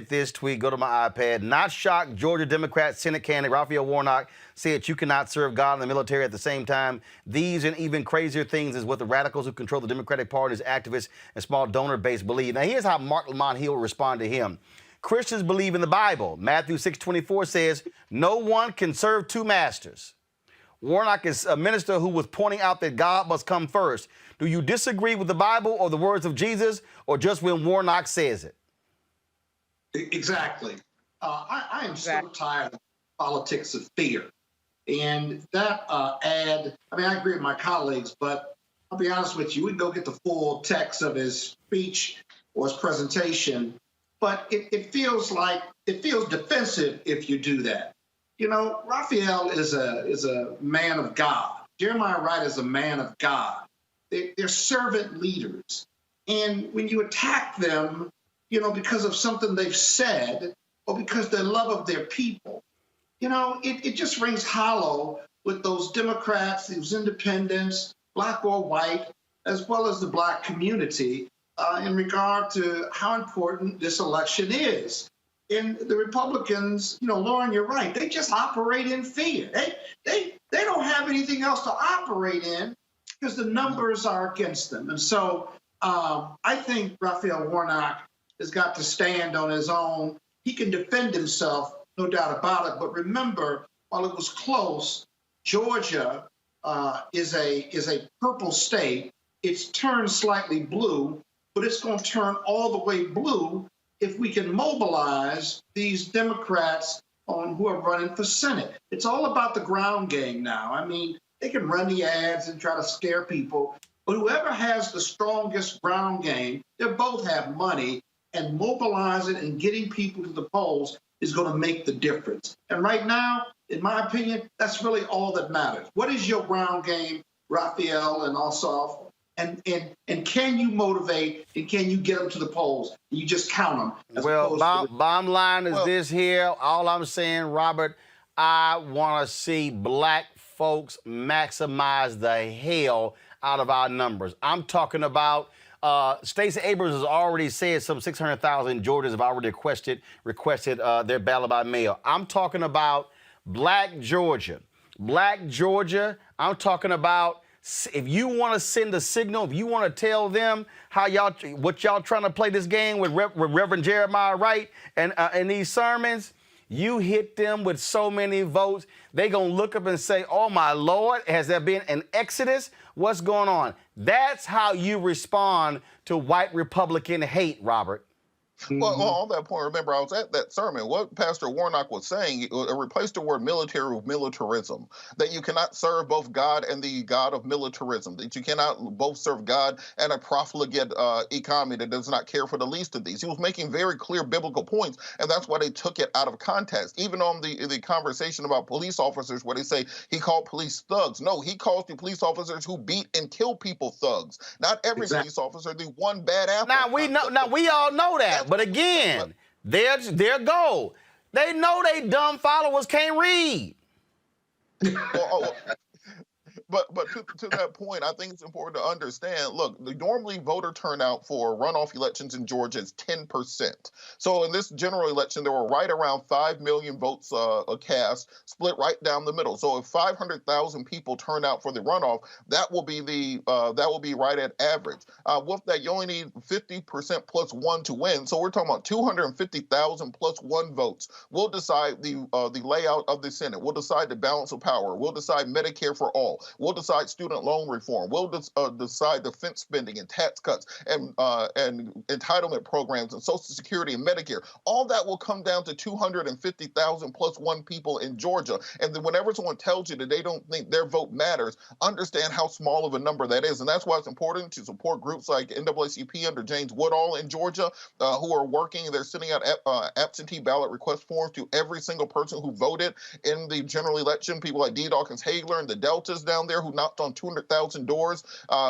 this tweet, go to my iPad. Not shocked, Georgia Democrat Senate candidate Raphael Warnock said you cannot serve God and the military at the same time. These and even crazier things is what the radicals who control the Democratic Party's activists and small donor base believe. Now, here's how Mark Lamont Hill respond to him. Christians believe in the Bible. Matthew 6:24 says, no one can serve two masters. Warnock is a minister who was pointing out that God must come first. Do you disagree with the Bible or the words of Jesus, or just when Warnock says it? Exactly. I am so tired of politics of fear. And that ad, I mean, I agree with my colleagues, but I'll be honest with you, we can go get the full text of his speech or his presentation, but it feels defensive if you do that. Raphael is a man of God. Jeremiah Wright is a man of God. They're servant leaders. And when you attack them, because of something they've said or because their love of their people, it just rings hollow with those Democrats, those independents, black or white, as well as the black community in regard to how important this election is. And the Republicans, Lauren, you're right. They just operate in fear. They don't have anything else to operate in because the numbers are against them. And so I think Raphael Warnock has got to stand on his own. He can defend himself, no doubt about it. But remember, while it was close, Georgia is a purple state. It's turned slightly blue, but it's going to turn all the way blue if we can mobilize these Democrats on who are running for Senate. It's all about the ground game now. I mean, they can run the ads and try to scare people, but whoever has the strongest ground game, they both have money, and mobilizing and getting people to the polls is going to make the difference. And right now, in my opinion, that's really all that matters. What is your ground game, Raphael and Ossoff? And can you motivate and can you get them to the polls? You just count them. Well, bottom line is this here. All I'm saying, Robert, I want to see black folks maximize the hell out of our numbers. I'm talking about Stacey Abrams has already said some 600,000 Georgians have already requested their ballot by mail. I'm talking about black Georgia. Black Georgia, I'm talking about if you want to send a signal, if you want to tell them what y'all trying to play this game with Reverend Jeremiah Wright and in these sermons, you hit them with so many votes, they going to look up and say, oh, my Lord, has there been an exodus? What's going on? That's how you respond to white Republican hate, Robert. Well, on that point, remember, I was at that sermon. What Pastor Warnock was saying, replaced the word military with militarism, that you cannot serve both God and the God of militarism, that you cannot both serve God and a profligate economy that does not care for the least of these. He was making very clear biblical points, and that's why they took it out of context. Even on the conversation about police officers, where they say he called police thugs. No, he calls the police officers who beat and kill people thugs. Not every police officer, the one bad apple. Now we all know that. But again, their goal. They know they dumb followers can't read. But to that point, I think it's important to understand, look, the normally voter turnout for runoff elections in Georgia is 10%. So in this general election, there were right around 5 million votes cast, split right down the middle. So if 500,000 people turn out for the runoff, that will be right at average. With that, you only need 50% plus one to win. So we're talking about 250,000 plus one votes. We'll decide the layout of the Senate. We'll decide the balance of power. We'll decide Medicare for all. We'll decide student loan reform. We'll decide defense spending and tax cuts and entitlement programs and Social Security and Medicare. All that will come down to 250,000 plus one people in Georgia. And then whenever someone tells you that they don't think their vote matters, understand how small of a number that is. And that's why it's important to support groups like NAACP under James Woodall in Georgia, who are working. They're sending out absentee ballot request forms to every single person who voted in the general election. People like D. Dawkins Hagler and the Deltas down there who knocked on 200,000 doors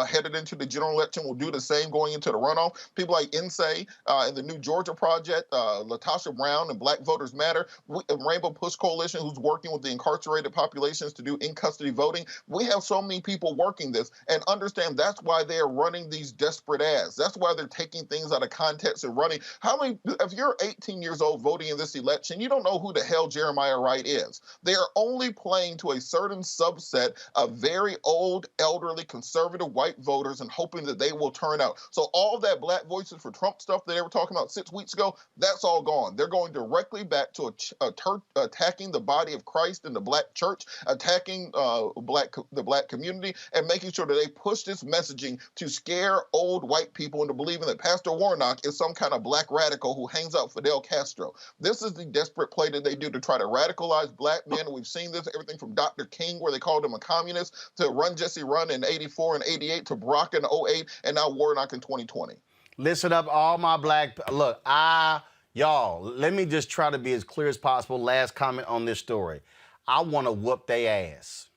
headed into the general election will do the same going into the runoff. People like NSAY and the New Georgia Project, Latasha Brown and Black Voters Matter, Rainbow Push Coalition, who's working with the incarcerated populations to do in-custody voting. We have so many people working this, and understand that's why they are running these desperate ads. That's why they're taking things out of context and running. If you're 18 years old voting in this election, you don't know who the hell Jeremiah Wright is. They are only playing to a certain subset of very old, elderly, conservative white voters and hoping that they will turn out. So all that Black Voices for Trump stuff that they were talking about 6 weeks ago, that's all gone. They're going directly back to attacking the body of Christ in the Black church, attacking the Black community, and making sure that they push this messaging to scare old white people into believing that Pastor Warnock is some kind of Black radical who hangs out Fidel Castro. This is the desperate play that they do to try to radicalize Black men. We've seen this, everything from Dr. King, where they called him a communist, to Run Jesse Run in 84 and 88, to Barack in 08, and now Warnock in 2020. Listen up, all my black... Look, y'all, let me just try to be as clear as possible. Last comment on this story. I want to whoop their ass.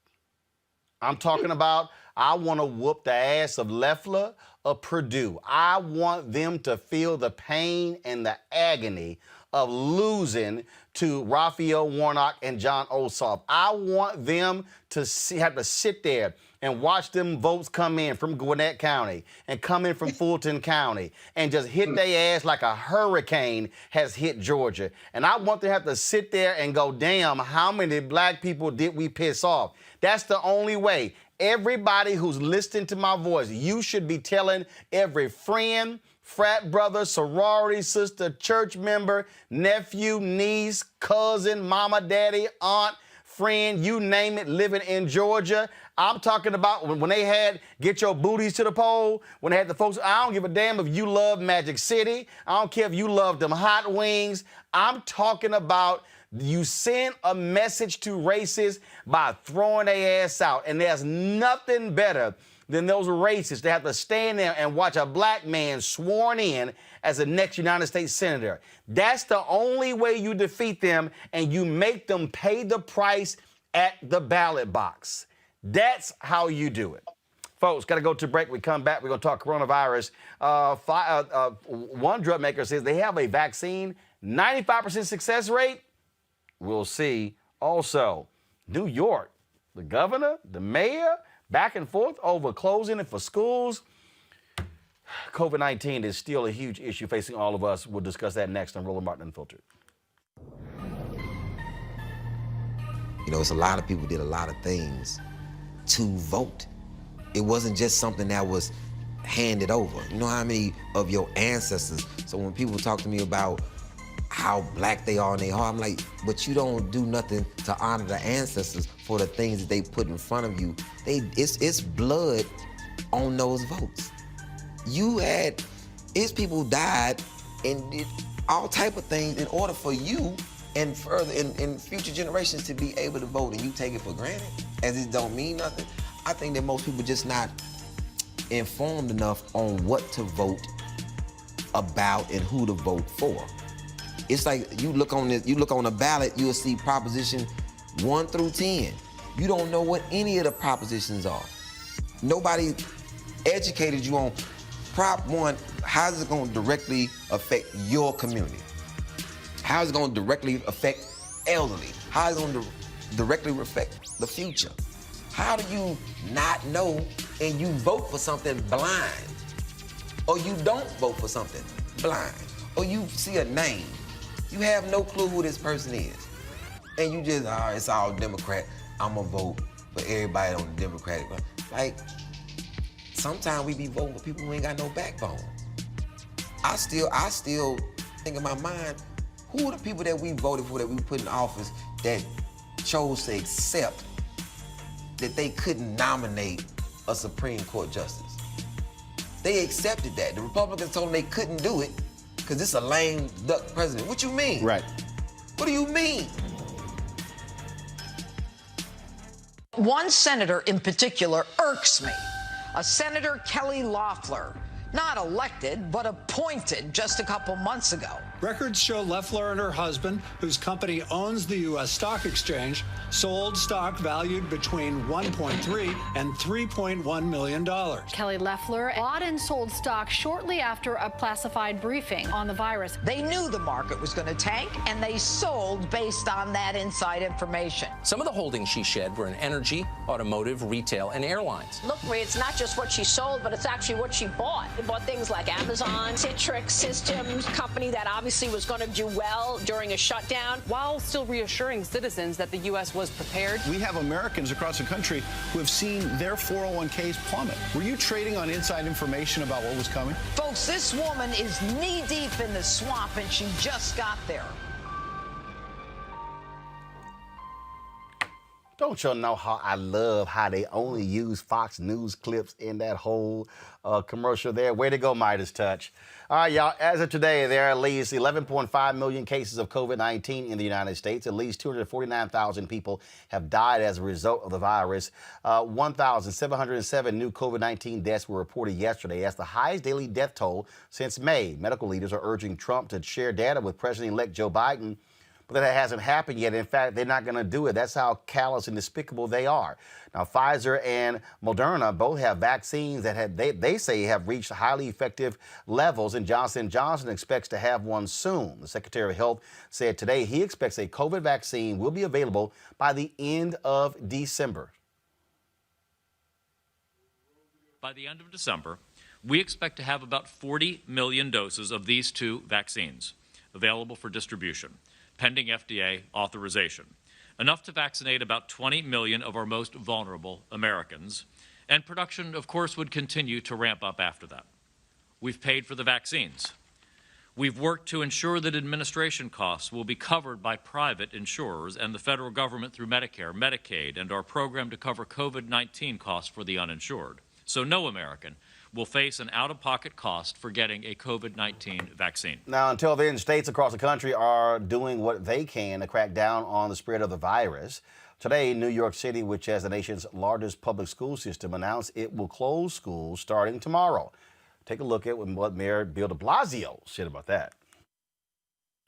I'm talking about I want to whoop the ass of Loeffler, of Purdue. I want them to feel the pain and the agony of losing to Raphael Warnock and John Ossoff. I want them to have to sit there and watch them votes come in from Gwinnett County and come in from Fulton County and just hit their ass like a hurricane has hit Georgia. And I want them to have to sit there and go, damn, how many black people did we piss off? That's the only way. Everybody who's listening to my voice, you should be telling every friend, frat brother, sorority sister, church member, nephew, niece, cousin, mama, daddy, aunt, friend, you name it, living in Georgia. I'm talking about when they had get your booties to the poll, when they had the folks, I don't give a damn if you love Magic City. I don't care if you love them hot wings. I'm talking about You send a message to racists by throwing their ass out. And there's nothing better than those racists to have to stand there and watch a black man sworn in as the next United States Senator. That's the only way you defeat them, and you make them pay the price at the ballot box. That's how you do it. Folks, got to go to break. We come back, we're going to talk coronavirus. One drug maker says they have a vaccine, 95% success rate. We'll see. Also, New York, the governor, the mayor, back and forth over closing it for schools. COVID-19 is still a huge issue facing all of us. We'll discuss that next on Roland Martin Unfiltered. You know, it's a lot of people did a lot of things to vote. It wasn't just something that was handed over. You know how many of your ancestors, so when people talk to me about how black they are in their heart, I'm like, but you don't do nothing to honor the ancestors for the things that they put in front of you. It's blood on those votes. It's people died and did all type of things in order for you and further in future generations to be able to vote, and you take it for granted as it don't mean nothing. I think that most people just not informed enough on what to vote about and who to vote for. It's like you look on a ballot, you'll see proposition 1 through 10. You don't know what any of the propositions are. Nobody educated you on Prop 1, how is it going to directly affect your community? How is it going to directly affect elderly? How is it going to directly affect the future? How do you not know and you vote for something blind? Or you don't vote for something blind? Or you see a name, you have no clue who this person is. And you just, it's all Democrat, I'm gonna vote for everybody on the Democratic. Like, sometimes we be voting for people who ain't got no backbone. I still think in my mind, who are the people that we voted for, that we put in office, that chose to accept that they couldn't nominate a Supreme Court justice? They accepted that. The Republicans told them they couldn't do it because it's a lame duck president. What you mean? Right. What do you mean? One senator in particular irks me. A Senator Kelly Loeffler, not elected, but appointed just a couple months ago. Records show Loeffler and her husband, whose company owns the U.S. Stock Exchange, sold stock valued between $1.3 and $3.1 million. Kelly Loeffler bought and sold stock shortly after a classified briefing on the virus. They knew the market was going to tank, and they sold based on that inside information. Some of the holdings she shed were in energy, automotive, retail, and airlines. Look, Marie, it's not just what she sold, but it's actually what she bought. They bought things like Amazon, Citrix Systems, company that obviously was going to do well during a shutdown. While still reassuring citizens that the U.S. was prepared. We have Americans across the country who have seen their 401ks plummet. Were you trading on inside information about what was coming? Folks, this woman is knee-deep in the swamp, and she just got there. Don't y'all know how I love how they only use Fox News clips in that whole commercial there? Way to go, Midas Touch. All right, y'all, as of today, there are at least 11.5 million cases of COVID-19 in the United States. At least 249,000 people have died as a result of the virus. 1,707 new COVID-19 deaths were reported yesterday. That's the highest daily death toll since May. Medical leaders are urging Trump to share data with President-elect Joe Biden, but that hasn't happened yet. In fact, they're not going to do it. That's how callous and despicable they are. Now, Pfizer and Moderna both have vaccines that they say have reached highly effective levels, and Johnson & Johnson expects to have one soon. The Secretary of Health said today he expects a COVID vaccine will be available by the end of December. By the end of December, we expect to have about 40 million doses of these two vaccines available for distribution, pending FDA authorization, enough to vaccinate about 20 million of our most vulnerable Americans, and production, of course, would continue to ramp up after that. We've paid for the vaccines. We've worked to ensure that administration costs will be covered by private insurers and the federal government through Medicare, Medicaid, and our program to cover COVID-19 costs for the uninsured. So no American will face an out-of-pocket cost for getting a COVID-19 vaccine. Now, until then, states across the country are doing what they can to crack down on the spread of the virus. Today, New York City, which has the nation's largest public school system, announced it will close schools starting tomorrow. Take a look at what Mayor Bill de Blasio said about that.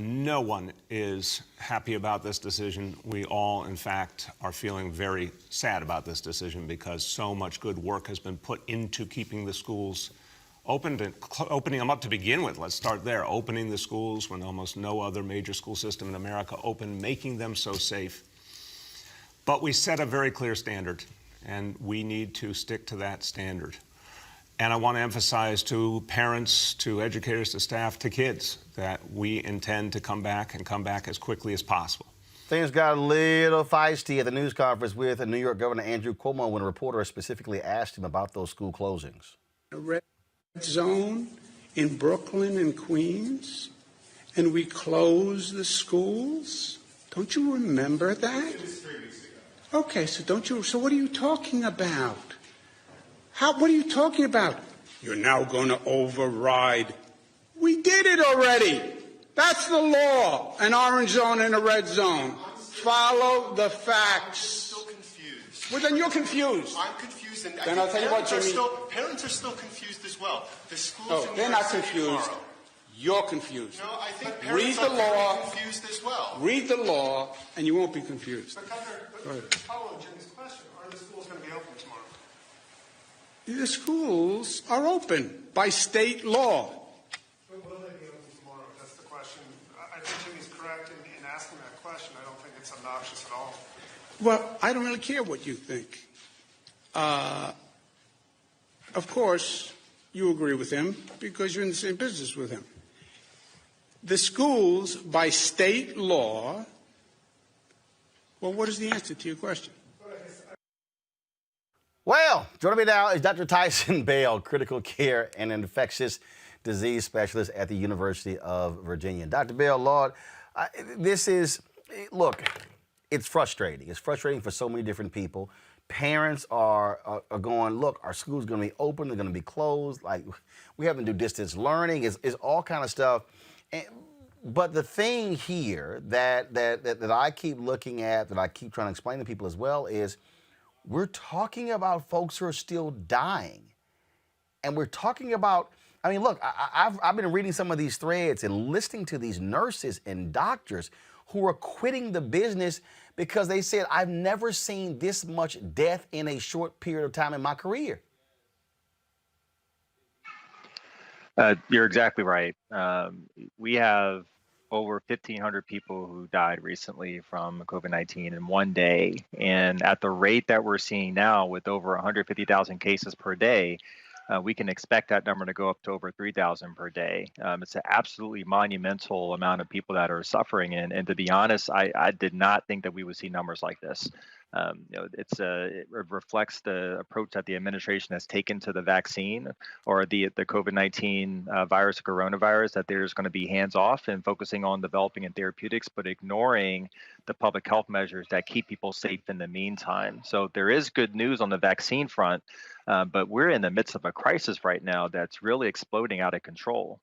No one is happy about this decision. We all, in fact, are feeling very sad about this decision because so much good work has been put into keeping the schools open and opening them up to begin with. Let's start there. Opening the schools when almost no other major school system in America opened, making them so safe. But we set a very clear standard, and we need to stick to that standard. And I want to emphasize to parents, to educators, to staff, to kids, that we intend to come back and come back as quickly as possible. Things got a little feisty at the news conference with New York Governor Andrew Cuomo when a reporter specifically asked him about those school closings. A red zone in Brooklyn and Queens, and we closed the schools? Don't you remember that? It was 3 weeks ago. Okay, so what are you talking about? What are you talking about? You're now going to override. We did it already. That's the law. An orange zone and a red zone. Follow the facts. I'm still confused. Well, then you're confused. I'm confused. And then I'll tell you what you mean. Parents are still confused as well. The schools Oh, in they're New York not City confused. tomorrow. You're confused. No, I think Read parents the are law. very confused as well. Read the law, and you won't be confused. But Governor, follow Jimmy's question. Are the schools going to be open tomorrow? The schools are open by state law. But will they be open tomorrow? That's the question. I think Jimmy's correct in asking that question. I don't think it's obnoxious at all. Well, I don't really care what you think. Of course, you agree with him because you're in the same business with him. The schools, by state law, well, what is the answer to your question? Well, joining me now is Dr. Tyson Bale, critical care and infectious disease specialist at the University of Virginia. Dr. Bale, Lord, look, it's frustrating. It's frustrating for so many different people. Parents are going, look, our school's going to be open, they're going to be closed. Like, we have to do distance learning. It's all kind of stuff. But the thing here that I keep looking at, that I keep trying to explain to people as well, is we're talking about folks who are still dying. And we're talking about, I mean, look, I've been reading some of these threads and listening to these nurses and doctors who are quitting the business because they said, I've never seen this much death in a short period of time in my career. You're exactly right. We have over 1,500 people who died recently from COVID-19 in one day. And at the rate that we're seeing now, with over 150,000 cases per day, we can expect that number to go up to over 3,000 per day. It's an absolutely monumental amount of people that are suffering. And to be honest, I did not think that we would see numbers like this. It reflects the approach that the administration has taken to the vaccine or the COVID-19 virus, coronavirus, that there's going to be hands off and focusing on developing and therapeutics, but ignoring the public health measures that keep people safe in the meantime. So there is good news on the vaccine front, but we're in the midst of a crisis right now that's really exploding out of control.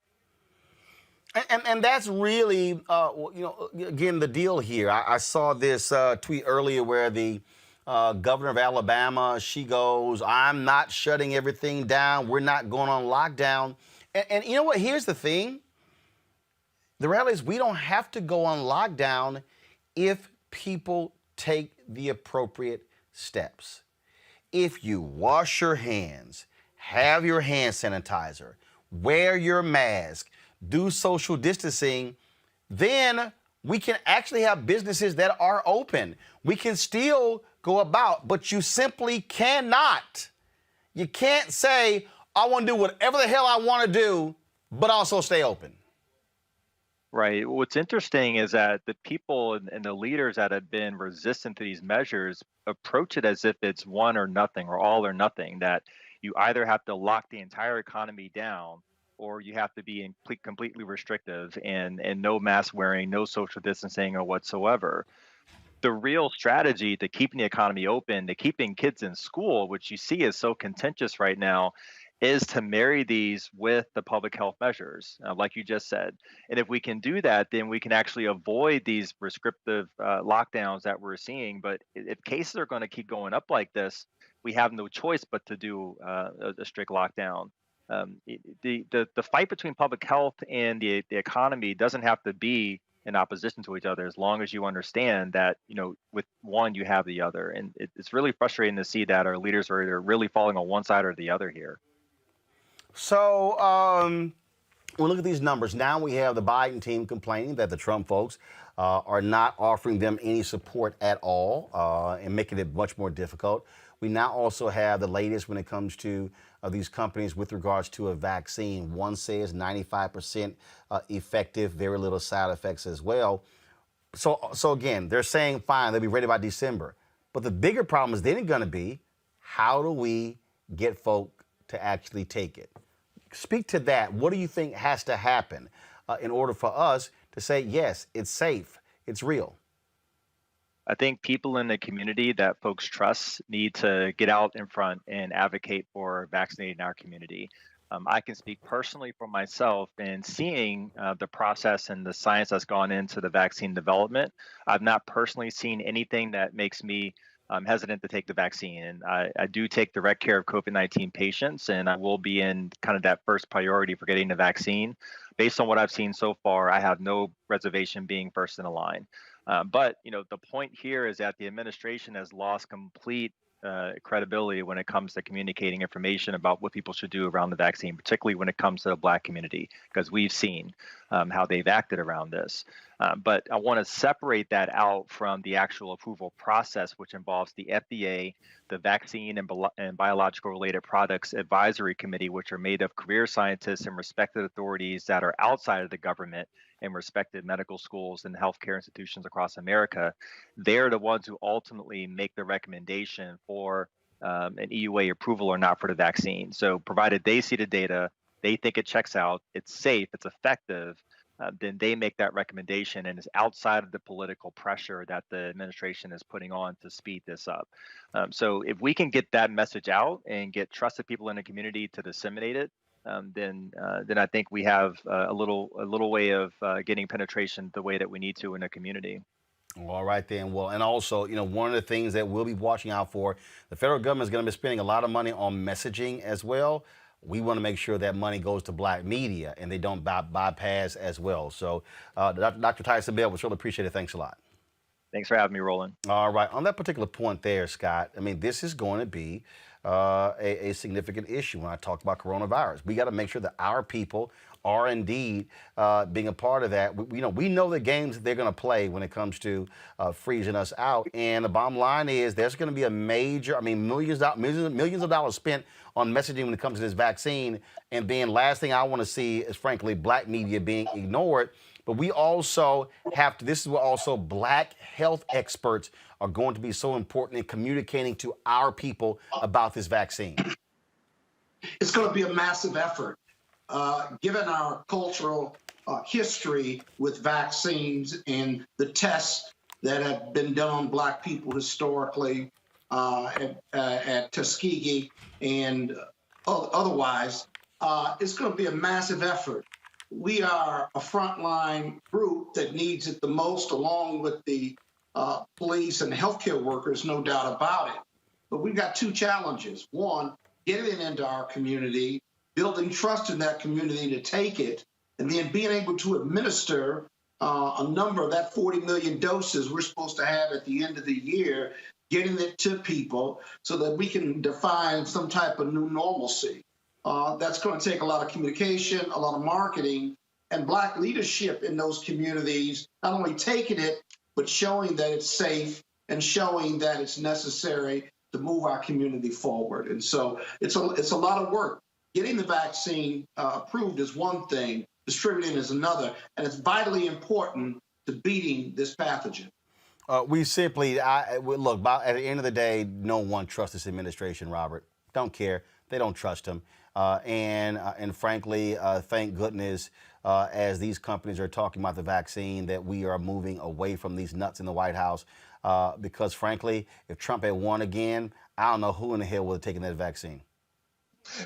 And that's really, again, the deal here. I saw this tweet earlier where the governor of Alabama, she goes, I'm not shutting everything down. We're not going on lockdown. And you know what? Here's the thing. The reality is we don't have to go on lockdown if people take the appropriate steps. If you wash your hands, have your hand sanitizer, wear your mask, do social distancing, then we can actually have businesses that are open. We can still go about, but you simply cannot. You can't say, I want to do whatever the hell I want to do, but also stay open. Right. What's interesting is that the people and the leaders that have been resistant to these measures approach it as if it's one or nothing or all or nothing, that you either have to lock the entire economy down or you have to be completely restrictive and no mask wearing, no social distancing or whatsoever. The real strategy to keeping the economy open, to keeping kids in school, which you see is so contentious right now, is to marry these with the public health measures, like you just said. And if we can do that, then we can actually avoid these prescriptive lockdowns that we're seeing. But if cases are going to keep going up like this, we have no choice but to do a strict lockdown. The fight between public health and the economy doesn't have to be in opposition to each other, as long as you understand that, with one you have the other. And it's really frustrating to see that our leaders are either really falling on one side or the other here. So when we look at these numbers, now we have the Biden team complaining that the Trump folks are not offering them any support at all and making it much more difficult. We now also have the latest when it comes to these companies with regards to a vaccine. One says 95% effective, very little side effects as well. So again, they're saying, fine, they'll be ready by December. But the bigger problem is then going to be, how do we get folk to actually take it? Speak to that. What do you think has to happen in order for us to say, yes, it's safe, it's real? I think people in the community that folks trust need to get out in front and advocate for vaccinating our community. I can speak personally for myself in seeing the process and the science that's gone into the vaccine development. I've not personally seen anything that makes me hesitant to take the vaccine. And I do take direct care of COVID-19 patients, and I will be in kind of that first priority for getting the vaccine. Based on what I've seen so far, I have no reservation being first in the line. But the point here is that the administration has lost complete credibility when it comes to communicating information about what people should do around the vaccine, particularly when it comes to the Black community, because we've seen how they've acted around this. But I want to separate that out from the actual approval process, which involves the FDA, the Vaccine and Biological Related Products Advisory Committee, which are made of career scientists and respected authorities that are outside of the government and respected medical schools and healthcare institutions across America. They're the ones who ultimately make the recommendation for an EUA approval or not for the vaccine. So provided they see the data, they think it checks out, it's safe, it's effective, then they make that recommendation, and it's outside of the political pressure that the administration is putting on to speed this up. So if we can get that message out and get trusted people in the community to disseminate it, then I think we have a little way of getting penetration the way that we need to in the community. All right then. Well, and also, one of the things that we'll be watching out for, the federal government is going to be spending a lot of money on messaging as well. We want to make sure that money goes to Black media and they don't bypass as well. So, Dr. Tyson Bell, we really appreciate it. Thanks a lot. Thanks for having me, Roland. All right. On that particular point there, Scott, this is going to be a significant issue when I talk about coronavirus. We got to make sure that our people are indeed being a part of that. We know the games that they're going to play when it comes to freezing us out. And the bottom line is there's going to be a major, millions of dollars spent on messaging when it comes to this vaccine. And then last thing I want to see is, frankly, Black media being ignored. But we also have to, this is where also Black health experts are going to be so important in communicating to our people about this vaccine. It's going to be a massive effort. Given our cultural history with vaccines and the tests that have been done on Black people historically at Tuskegee and otherwise, it's going to be a massive effort. We are a frontline group that needs it the most, along with the police and healthcare workers, no doubt about it. But we've got two challenges. One, getting it into our community, building trust in that community to take it, and then being able to administer a number of that 40 million doses we're supposed to have at the end of the year, getting it to people so that we can define some type of new normalcy. That's going to take a lot of communication, a lot of marketing, and Black leadership in those communities, not only taking it, but showing that it's safe and showing that it's necessary to move our community forward. And so it's a lot of work. Getting the vaccine approved is one thing, distributing is another, and it's vitally important to beating this pathogen. We simply, look, at the end of the day, no one trusts this administration, Robert. Don't care. They don't trust him. And frankly, thank goodness, as these companies are talking about the vaccine, that we are moving away from these nuts in the White House. Because frankly, if Trump had won again, I don't know who in the hell would have taken that vaccine.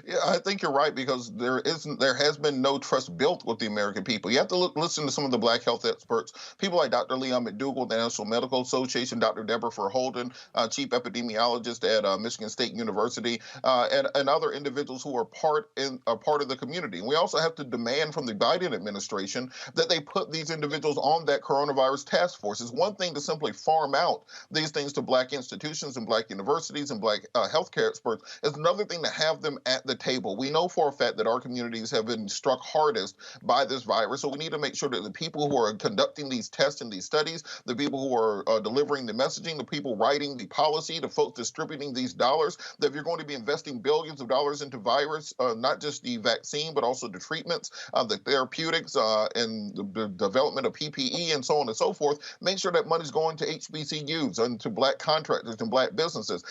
Yeah, I think you're right because there has been no trust built with the American people. You have to listen to some of the Black health experts, people like Dr. Leon McDougall, the National Medical Association, Dr. Deborah Verholden, chief epidemiologist at Michigan State University, and other individuals who are part of the community. And we also have to demand from the Biden administration that they put these individuals on that coronavirus task force. It's one thing to simply farm out these things to Black institutions and Black universities and Black healthcare experts. It's another thing to have them at the table. We know for a fact that our communities have been struck hardest by this virus, so we need to make sure that the people who are conducting these tests and these studies, the people who are delivering the messaging, the people writing the policy, the folks distributing these dollars, that if you're going to be investing billions of dollars into virus, not just the vaccine, but also the treatments, the therapeutics, and the development of PPE and so on and so forth, make sure that money's going to HBCUs and to Black contractors and Black businesses.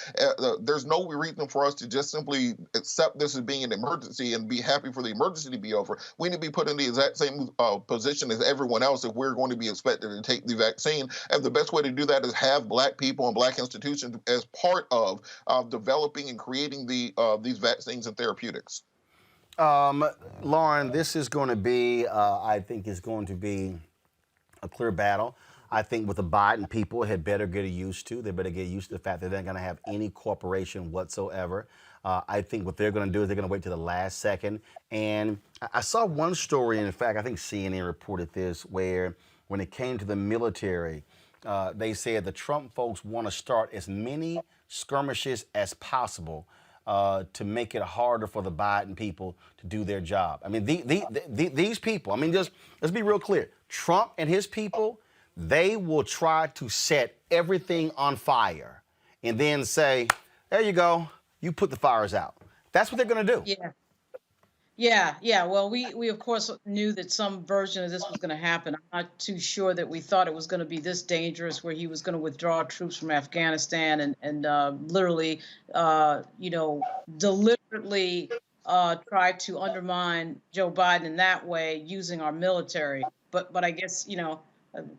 There's no reason for us to just simply accept this as being an emergency and be happy for the emergency to be over. We need to be put in the exact same position as everyone else if we're going to be expected to take the vaccine. And the best way to do that is have Black people and Black institutions as part of developing and creating these vaccines and therapeutics. Lauren, this is going to be, I think, is going to be a clear battle. I think what the Biden people had better get used to. They better get used to the fact that they're not going to have any cooperation whatsoever. I think what they're going to do is they're going to wait to the last second. And I saw one story, and in fact, I think CNN reported this, where when it came to the military, they said the Trump folks want to start as many skirmishes as possible to make it harder for the Biden people to do their job. I mean, these people, I mean, just let's be real clear. Trump and his people, they will try to set everything on fire and then say, there you go, you put the fires out. That's what they're going to do. Yeah. Well, we of course knew that some version of this was going to happen. I'm not too sure that we thought it was going to be this dangerous, where he was going to withdraw troops from Afghanistan and literally, deliberately try to undermine Joe Biden in that way using our military. But I guess,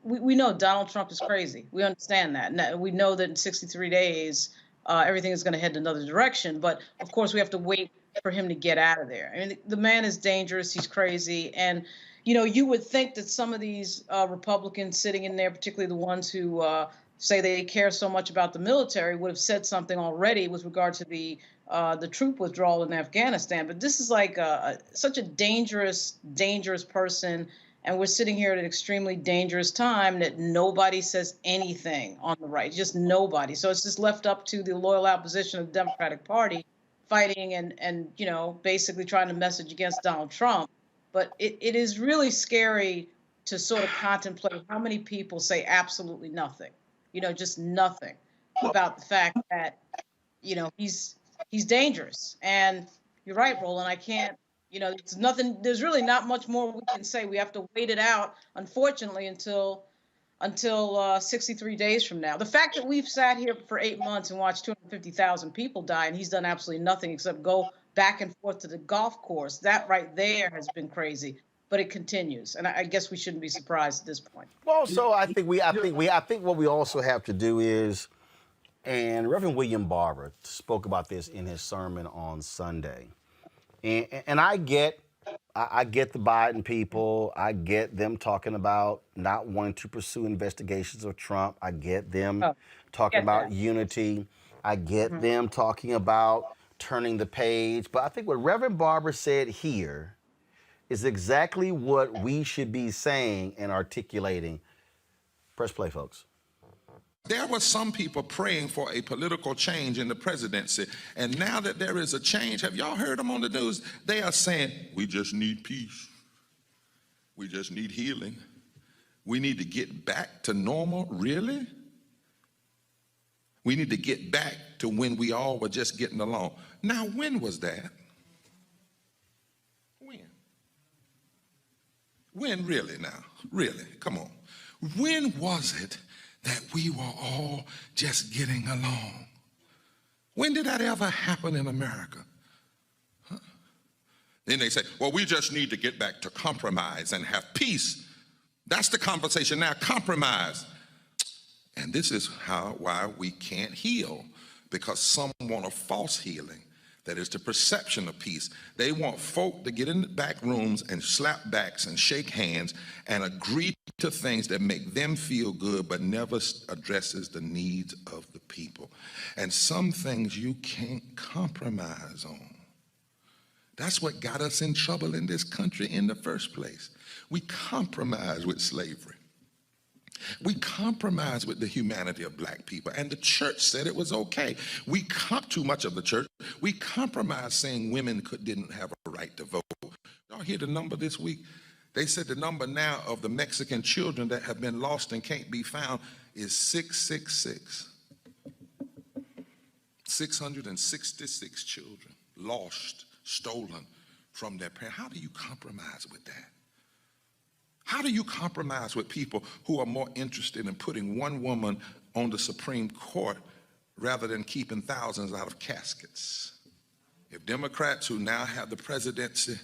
we know Donald Trump is crazy. We understand that. And we know that in 63 days, everything is going to head in another direction. But of course, we have to wait for him to get out of there. I mean, the man is dangerous. He's crazy. And, you would think that some of these Republicans sitting in there, particularly the ones who say they care so much about the military, would have said something already with regard to the troop withdrawal in Afghanistan. But this is like such a dangerous person. And we're sitting here at an extremely dangerous time that nobody says anything on the right, just nobody. So it's just left up to the loyal opposition of the Democratic Party fighting and basically trying to message against Donald Trump. But it is really scary to sort of contemplate how many people say absolutely nothing, just nothing about the fact that, he's dangerous. And you're right, Roland, I can't, it's nothing, there's really not much more we can say. We have to wait it out, unfortunately, until 63 days from now. The fact that we've sat here for 8 months and watched 250,000 people die, and he's done absolutely nothing except go back and forth to the golf course, that right there has been crazy. But it continues, and I guess we shouldn't be surprised at this point. Well, so I think what we also have to do is, and Reverend William Barber spoke about this in his sermon on Sunday. And I get the Biden people. I get them talking about not wanting to pursue investigations of Trump. I get them talking about unity. I get them talking about turning the page. But I think what Reverend Barber said here is exactly what we should be saying and articulating. Press play, folks. There were some people praying for a political change in the presidency. And now that there is a change, have y'all heard them on the news? They are saying, we just need peace. We just need healing. We need to get back to normal. Really? We need to get back to when we all were just getting along. Now, when was that? When really now? Really? Come on. When was it that we were all just getting along? When did that ever happen in America? Huh? Then they say, well, we just need to get back to compromise and have peace. That's the conversation now, compromise. And this is why we can't heal, because some want a false healing. That is the perception of peace. They want folk to get in the back rooms and slap backs and shake hands and agree to things that make them feel good, but never addresses the needs of the people. And some things you can't compromise on. That's what got us in trouble in this country in the first place. We compromised with slavery. We compromised with the humanity of black people, and the church said it was okay. Too much of the church. We compromised saying women didn't have a right to vote. Y'all hear the number this week? They said the number now of the Mexican children that have been lost and can't be found is 666. 666 children lost, stolen from their parents. How do you compromise with that? How do you compromise with people who are more interested in putting one woman on the Supreme Court rather than keeping thousands out of caskets? If Democrats who now have the presidency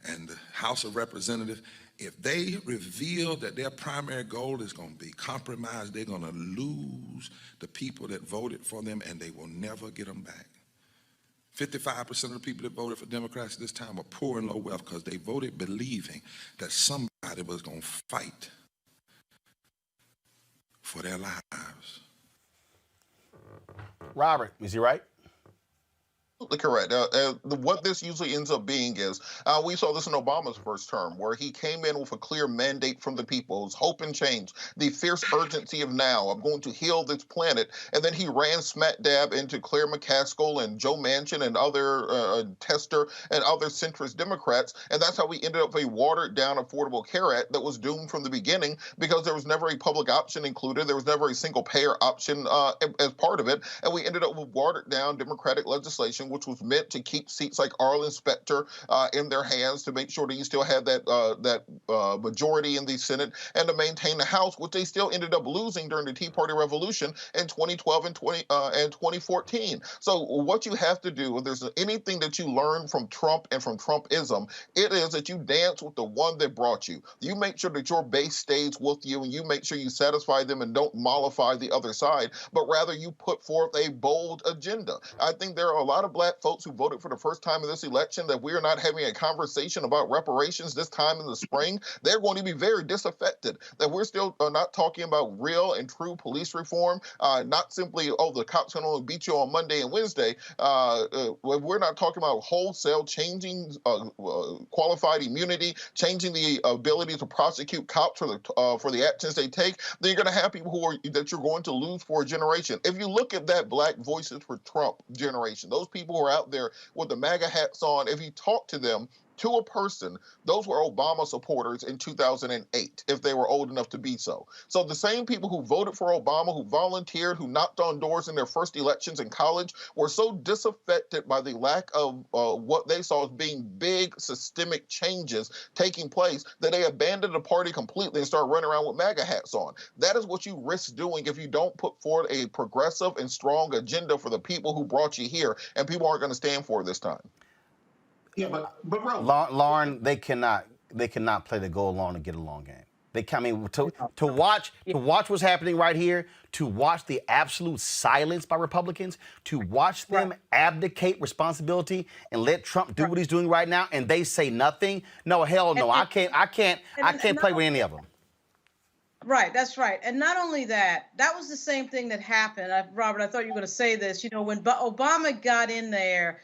and the House of Representatives, if they reveal that their primary goal is going to be compromised, they're going to lose the people that voted for them, and they will never get them back. 55% of the people that voted for Democrats this time are poor and low wealth because they voted believing that somebody was going to fight for their lives. Robert, is he right? Correct. What this usually ends up being is, we saw this in Obama's first term, where he came in with a clear mandate from the people, his hope and change, the fierce urgency of now, I'm going to heal this planet, and then he ran smack dab into Claire McCaskill and Joe Manchin and other Tester and other centrist Democrats, and that's how we ended up with a watered-down Affordable Care Act that was doomed from the beginning because there was never a public option included, there was never a single-payer option as part of it, and we ended up with watered-down Democratic legislation which was meant to keep seats like Arlen Specter in their hands to make sure that you still had that majority in the Senate and to maintain the House, which they still ended up losing during the Tea Party Revolution in 2012 and 2014. So what you have to do, if there's anything that you learn from Trump and from Trumpism, it is that you dance with the one that brought you. You make sure that your base stays with you and you make sure you satisfy them and don't mollify the other side, but rather you put forth a bold agenda. I think there are a lot of black folks who voted for the first time in this election that we are not having a conversation about reparations this time in the spring. They're going to be very disaffected that we're still not talking about real and true police reform, not simply, oh, the cops can only beat you on Monday and Wednesday. We're not talking about wholesale changing qualified immunity, changing the ability to prosecute cops for the actions they take. Then you're going to have people that you're going to lose for a generation. If you look at that Black Voices for Trump generation, those people who are out there with the MAGA hats on, if you talk to them, to a person, those were Obama supporters in 2008, if they were old enough to be so. So the same people who voted for Obama, who volunteered, who knocked on doors in their first elections in college, were so disaffected by the lack of what they saw as being big systemic changes taking place that they abandoned the party completely and started running around with MAGA hats on. That is what you risk doing if you don't put forward a progressive and strong agenda for the people who brought you here, and people aren't going to stand for it this time. Yeah, but Lauren, they cannot play the go along and get along game. They come in to watch what's happening right here, to watch the absolute silence by Republicans, to watch them abdicate responsibility and let Trump do what he's doing right now, and they say nothing. No, hell no, I can't play with any of them. Right, that's right. And not only that, that was the same thing that happened. Robert, I thought you were going to say this. You know, when Obama got in there,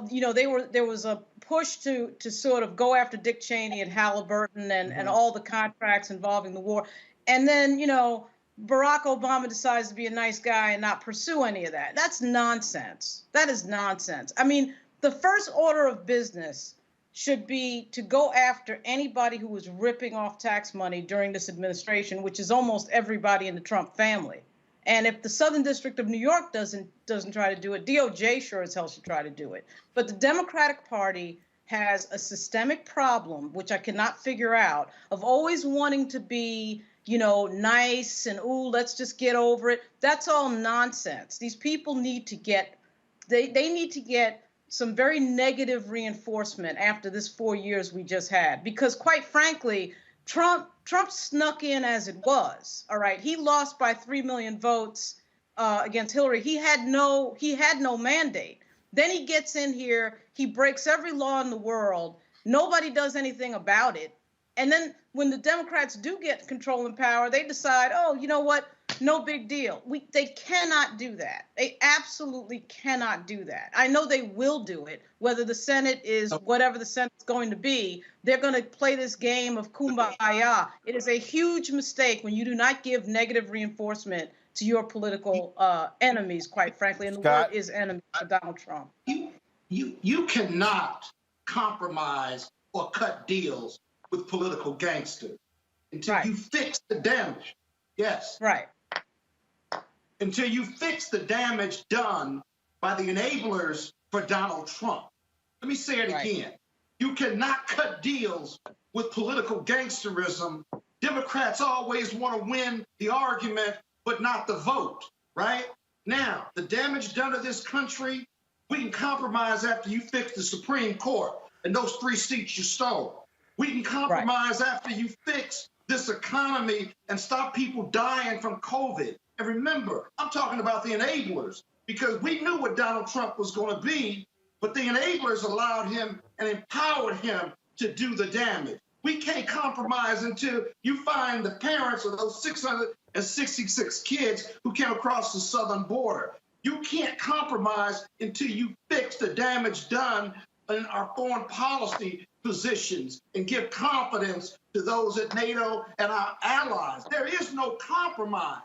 you know, there was a push to sort of go after Dick Cheney and Halliburton and all the contracts involving the war. And then, you know, Barack Obama decides to be a nice guy and not pursue any of that. That's nonsense. That is nonsense. I mean, the first order of business should be to go after anybody who was ripping off tax money during this administration, which is almost everybody in the Trump family. And if the Southern District of New York doesn't try to do it, DOJ sure as hell should try to do it. But the Democratic Party has a systemic problem, which I cannot figure out, of always wanting to be, you know, nice and, ooh, let's just get over it. That's all nonsense. These people need to get, they need to get some very negative reinforcement after this 4 years we just had. Because quite frankly, Trump snuck in as it was. All right, he lost by 3 million votes against Hillary. He had no mandate. Then he gets in here, he breaks every law in the world. Nobody does anything about it. And then when the Democrats do get control and power, they decide, oh, you know what? No big deal. They cannot do that. They absolutely cannot do that. I know they will do it. Whether the Senate is whatever the Senate's going to be, they're going to play this game of kumbaya. It is a huge mistake when you do not give negative reinforcement to your political enemies, quite frankly. And the word is enemy for Donald Trump. You cannot compromise or cut deals with political gangsters until you fix the damage. Yes. Right. Until you fix the damage done by the enablers for Donald Trump. Let me say it again. You cannot cut deals with political gangsterism. Democrats always want to win the argument, but not the vote, right? Now, the damage done to this country, we can compromise after you fix the Supreme Court and those 3 seats you stole. We can compromise after you fix this economy and stop people dying from COVID. And remember, I'm talking about the enablers, because we knew what Donald Trump was going to be, but the enablers allowed him and empowered him to do the damage. We can't compromise until you find the parents of those 666 kids who came across the southern border. You can't compromise until you fix the damage done in our foreign policy positions and give confidence to those at NATO and our allies. There is no compromise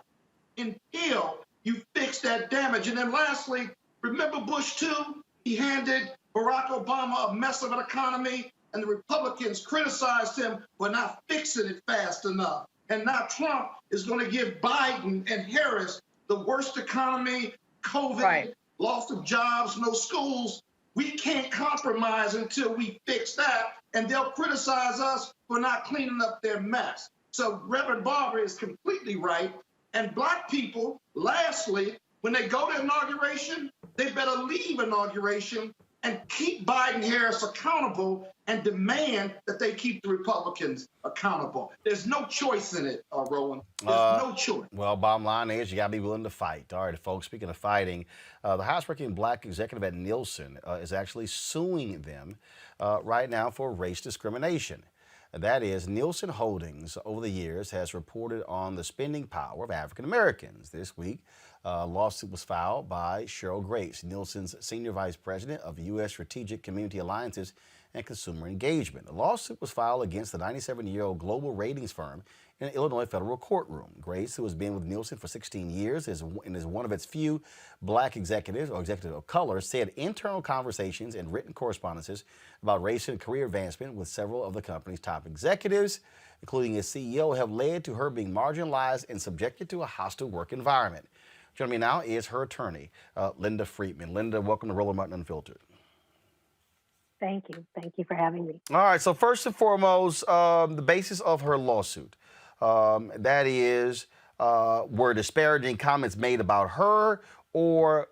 until you fix that damage. And then lastly, remember Bush too? He handed Barack Obama a mess of an economy, and the Republicans criticized him for not fixing it fast enough. And now Trump is going to give Biden and Harris the worst economy, COVID, loss of jobs, no schools. We can't compromise until we fix that, and they'll criticize us for not cleaning up their mess. So Reverend Barber is completely right. And black people, lastly, when they go to inauguration, they better leave inauguration and keep Biden-Harris accountable and demand that they keep the Republicans accountable. There's no choice in it, Roland. There's no choice. Well, bottom line is you got to be willing to fight. All right, folks, speaking of fighting, the highest-ranking black executive at Nielsen is actually suing them right now for race discrimination. That is, Nielsen Holdings over the years has reported on the spending power of African Americans. This week, a lawsuit was filed by Cheryl Grace, Nielsen's Senior Vice President of U.S. Strategic Community Alliances and Consumer Engagement. The lawsuit was filed against the 97-year-old global ratings firm in an Illinois federal courtroom. Grace, who has been with Nielsen for 16 years and is one of its few black executives or executive of color, said internal conversations and written correspondences about race and career advancement with several of the company's top executives, including its CEO, have led to her being marginalized and subjected to a hostile work environment. Joining me now is her attorney, Linda Friedman. Linda, welcome to Roland Martin Unfiltered. Thank you. Thank you for having me. All right, so first and foremost, the basis of her lawsuit. That is, were disparaging comments made about her, or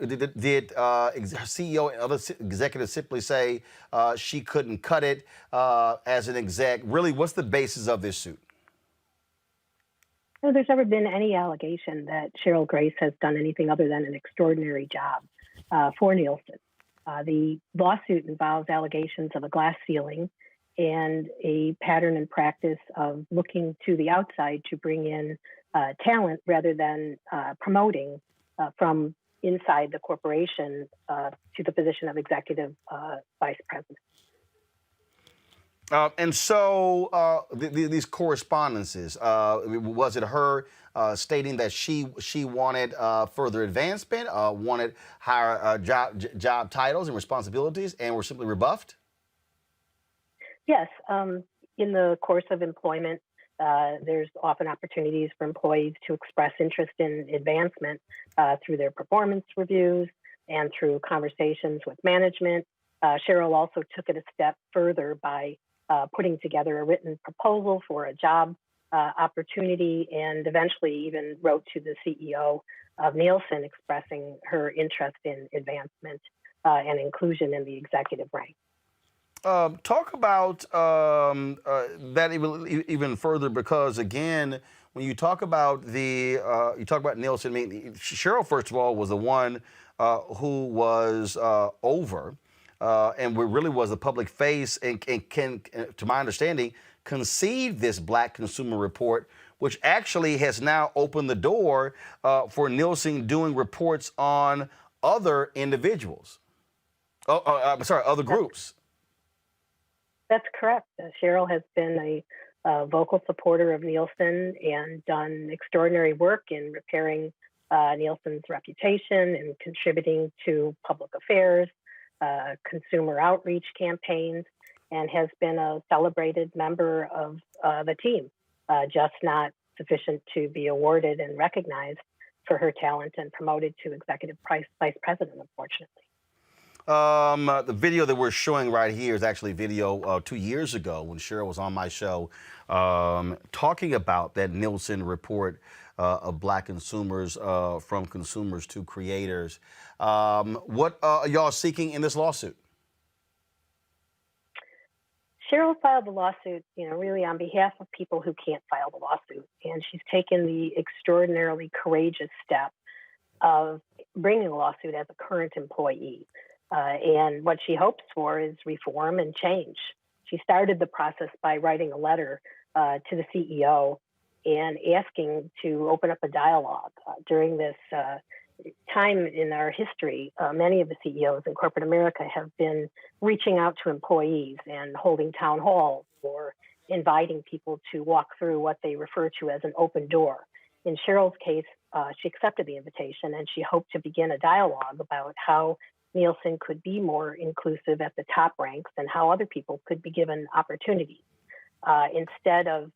did her CEO and other executives simply say she couldn't cut it as an exec? Really, what's the basis of this suit? No, there's never been any allegation that Cheryl Grace has done anything other than an extraordinary job for Nielsen. The lawsuit involves allegations of a glass ceiling and a pattern and practice of looking to the outside to bring in talent rather than promoting from inside the corporation to the position of executive vice president. And so these correspondences, was it her stating that she wanted further advancement, wanted higher job titles and responsibilities, and were simply rebuffed? Yes. In the course of employment, there's often opportunities for employees to express interest in advancement through their performance reviews and through conversations with management. Cheryl also took it a step further by putting together a written proposal for a job opportunity, and eventually even wrote to the CEO of Nielsen expressing her interest in advancement and inclusion in the executive rank. Talk about that even further, because again, when you talk about Nielsen, I mean, Cheryl, first of all, was the one who was over and really was the public face and can, to my understanding, concede this Black Consumer Report, which actually has now opened the door for Nielsen doing reports on other individuals. I'm sorry, other groups. That's correct. Cheryl has been a vocal supporter of Nielsen and done extraordinary work in repairing Nielsen's reputation and contributing to public affairs, consumer outreach campaigns, and has been a celebrated member of the team, just not sufficient to be awarded and recognized for her talent and promoted to executive vice president, unfortunately. The video that we're showing right here is actually video 2 years ago when Cheryl was on my show talking about that Nielsen report of Black consumers, from consumers to creators. What are y'all seeking in this lawsuit? Cheryl filed the lawsuit, really on behalf of people who can't file the lawsuit. And she's taken the extraordinarily courageous step of bringing a lawsuit as a current employee. And what she hopes for is reform and change. She started the process by writing a letter to the CEO and asking to open up a dialogue. During this time in our history, many of the CEOs in corporate America have been reaching out to employees and holding town halls or inviting people to walk through what they refer to as an open door. In Cheryl's case, she accepted the invitation and she hoped to begin a dialogue about how Nielsen could be more inclusive at the top ranks and how other people could be given opportunities. Instead of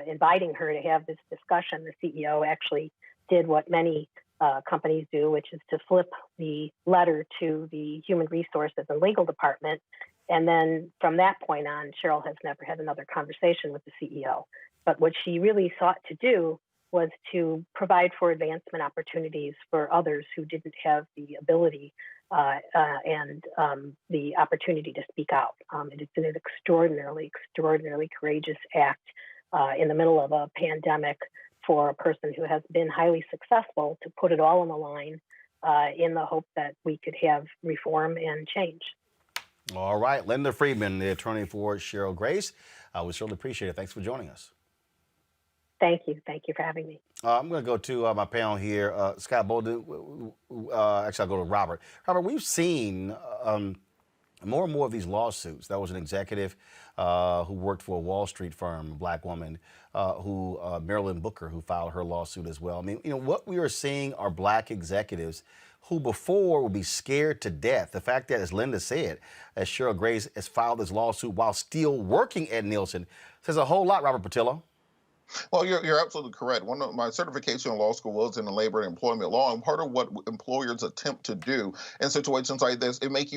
inviting her to have this discussion, the CEO actually did what many companies do, which is to flip the letter to the human resources and legal department. And then from that point on, Cheryl has never had another conversation with the CEO. But what she really sought to do was to provide for advancement opportunities for others who didn't have the ability and the opportunity to speak out. It is an extraordinarily courageous act in the middle of a pandemic for a person who has been highly successful to put it all on the line in the hope that we could have reform and change. All right, Linda Friedman, the attorney for Cheryl Grace. We certainly appreciate it. Thanks for joining us. Thank you. Thank you for having me. I'm going to go to my panel here. Scott Bolden, actually, I'll go to Robert. Robert, we've seen more and more of these lawsuits. That was an executive who worked for a Wall Street firm, a Black woman, Marilyn Booker, who filed her lawsuit as well. I mean, what we are seeing are Black executives who before would be scared to death. The fact that, as Linda said, as Cheryl Grace has filed this lawsuit while still working at Nielsen, says a whole lot, Robert Patillo. Well, you're absolutely correct. One of my certification in law school was in the labor and employment law, and part of what employers attempt to do in situations like this, it make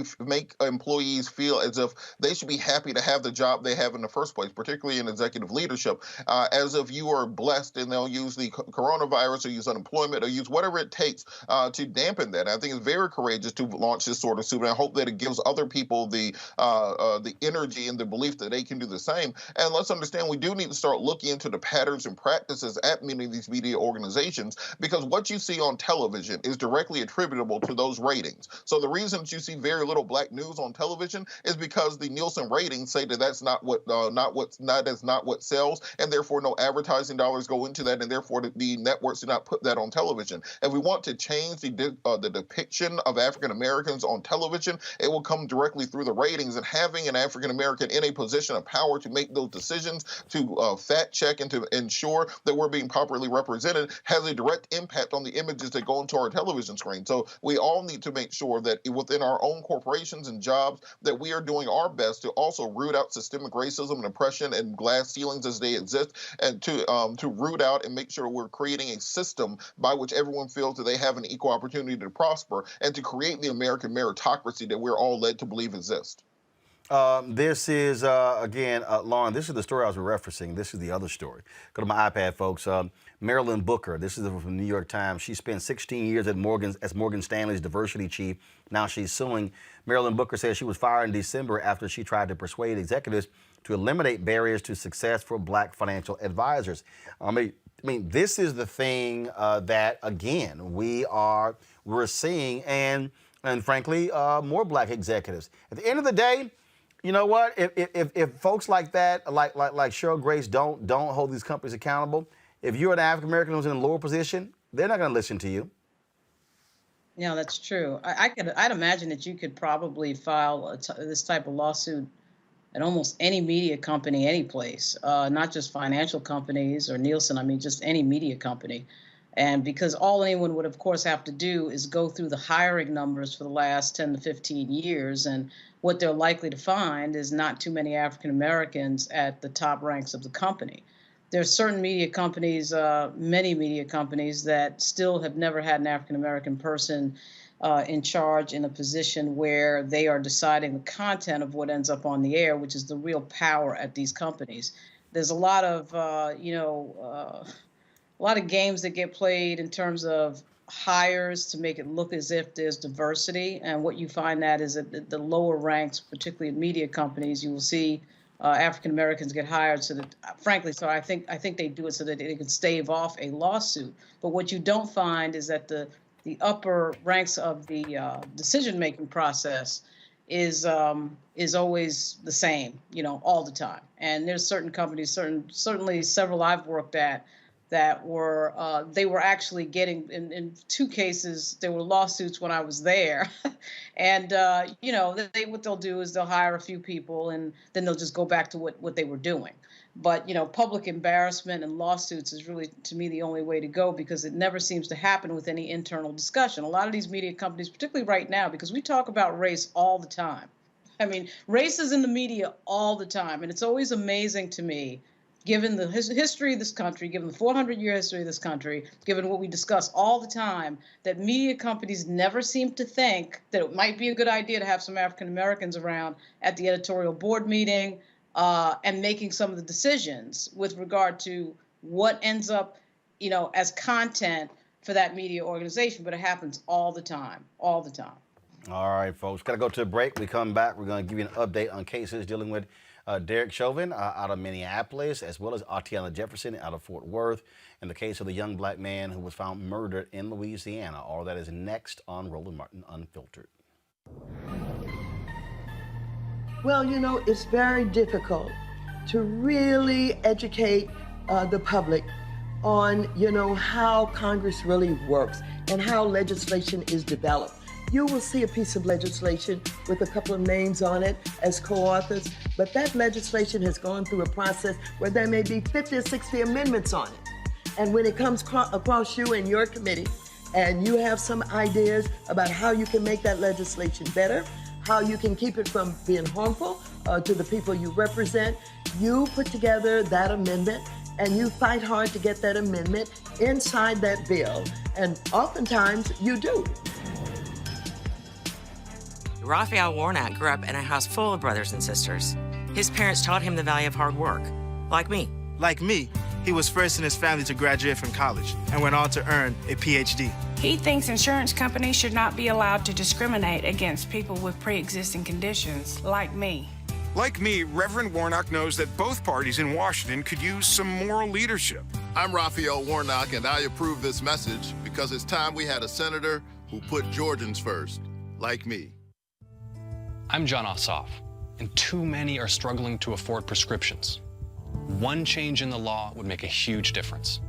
employees feel as if they should be happy to have the job they have in the first place, particularly in executive leadership, as if you are blessed, and they'll use the coronavirus or use unemployment or use whatever it takes to dampen that. And I think it's very courageous to launch this sort of suit, and I hope that it gives other people the energy and the belief that they can do the same. And let's understand, we do need to start looking into the patterns and practices at many of these media organizations, because what you see on television is directly attributable to those ratings. So the reason that you see very little Black news on television is because the Nielsen ratings say that that's not what sells, and therefore no advertising dollars go into that, and therefore the networks do not put that on television. If we want to change the depiction of African Americans on television, it will come directly through the ratings, and having an African American in a position of power to make those decisions, to fact check and to ensure that we're being properly represented, has a direct impact on the images that go into our television screen. So we all need to make sure that within our own corporations and jobs that we are doing our best to also root out systemic racism and oppression and glass ceilings as they exist, and to root out and make sure we're creating a system by which everyone feels that they have an equal opportunity to prosper, and to create the American meritocracy that we're all led to believe exists. This is, again, Lauren, this is the story I was referencing. This is the other story. Go to my iPad, folks. Marilyn Booker, this is from the New York Times. She spent 16 years as Morgan Stanley's diversity chief. Now she's suing. Marilyn Booker says she was fired in December after she tried to persuade executives to eliminate barriers to success for Black financial advisors. I mean, this is the thing that, again, we're seeing, and frankly, more black executives. At the end of the day, you know what? If folks like that, like Cheryl Grace, don't hold these companies accountable, if you're an African American who's in a lower position, they're not going to listen to you. Yeah, that's true. I'd imagine that you could probably file this type of lawsuit at almost any media company, any place, not just financial companies or Nielsen. I mean, just any media company. And because all anyone would, of course, have to do is go through the hiring numbers for the last 10 to 15 years. And what they're likely to find is not too many African Americans at the top ranks of the company. There's certain media companies, many media companies, that still have never had an African American person in charge in a position where they are deciding the content of what ends up on the air, which is the real power at these companies. There's a lot of, a lot of games that get played in terms of hires to make it look as if there's diversity. And what you find that is at the lower ranks, particularly in media companies, you will see African Americans get hired so that, frankly, so I think they do it so that they can stave off a lawsuit. But what you don't find is that the upper ranks of the decision-making process is always the same, all the time. And there's certain companies, certainly several I've worked at, that were they were actually getting, in two cases, there were lawsuits when I was there. And, what they'll do is they'll hire a few people and then they'll just go back to what they were doing. But, public embarrassment and lawsuits is really, to me, the only way to go, because it never seems to happen with any internal discussion. A lot of these media companies, particularly right now, because we talk about race all the time. I mean, race is in the media all the time. And it's always amazing to me, given the history of this country, given the 400-year history of this country, given what we discuss all the time, that media companies never seem to think that it might be a good idea to have some African Americans around at the editorial board meeting and making some of the decisions with regard to what ends up, as content for that media organization. But it happens all the time, all the time. All right, folks, got to go to a break. We come back, we're going to give you an update on cases dealing with Derek Chauvin out of Minneapolis, as well as Atiana Jefferson out of Fort Worth, and the case of the young black man who was found murdered in Louisiana. All that is next on Roland Martin Unfiltered. Well, it's very difficult to really educate the public on, how Congress really works and how legislation is developed. You will see a piece of legislation with a couple of names on it as co-authors, but that legislation has gone through a process where there may be 50 or 60 amendments on it. And when it comes across you and your committee, and you have some ideas about how you can make that legislation better, how you can keep it from being harmful to the people you represent, you put together that amendment and you fight hard to get that amendment inside that bill. And oftentimes you do. Raphael Warnock grew up in a house full of brothers and sisters. His parents taught him the value of hard work, like me. Like me, he was first in his family to graduate from college and went on to earn a PhD. He thinks insurance companies should not be allowed to discriminate against people with pre-existing conditions, like me. Like me, Reverend Warnock knows that both parties in Washington could use some moral leadership. I'm Raphael Warnock, and I approve this message because it's time we had a senator who put Georgians first, like me. I'm John Ossoff, and too many are struggling to afford prescriptions. One change in the law would make a huge difference.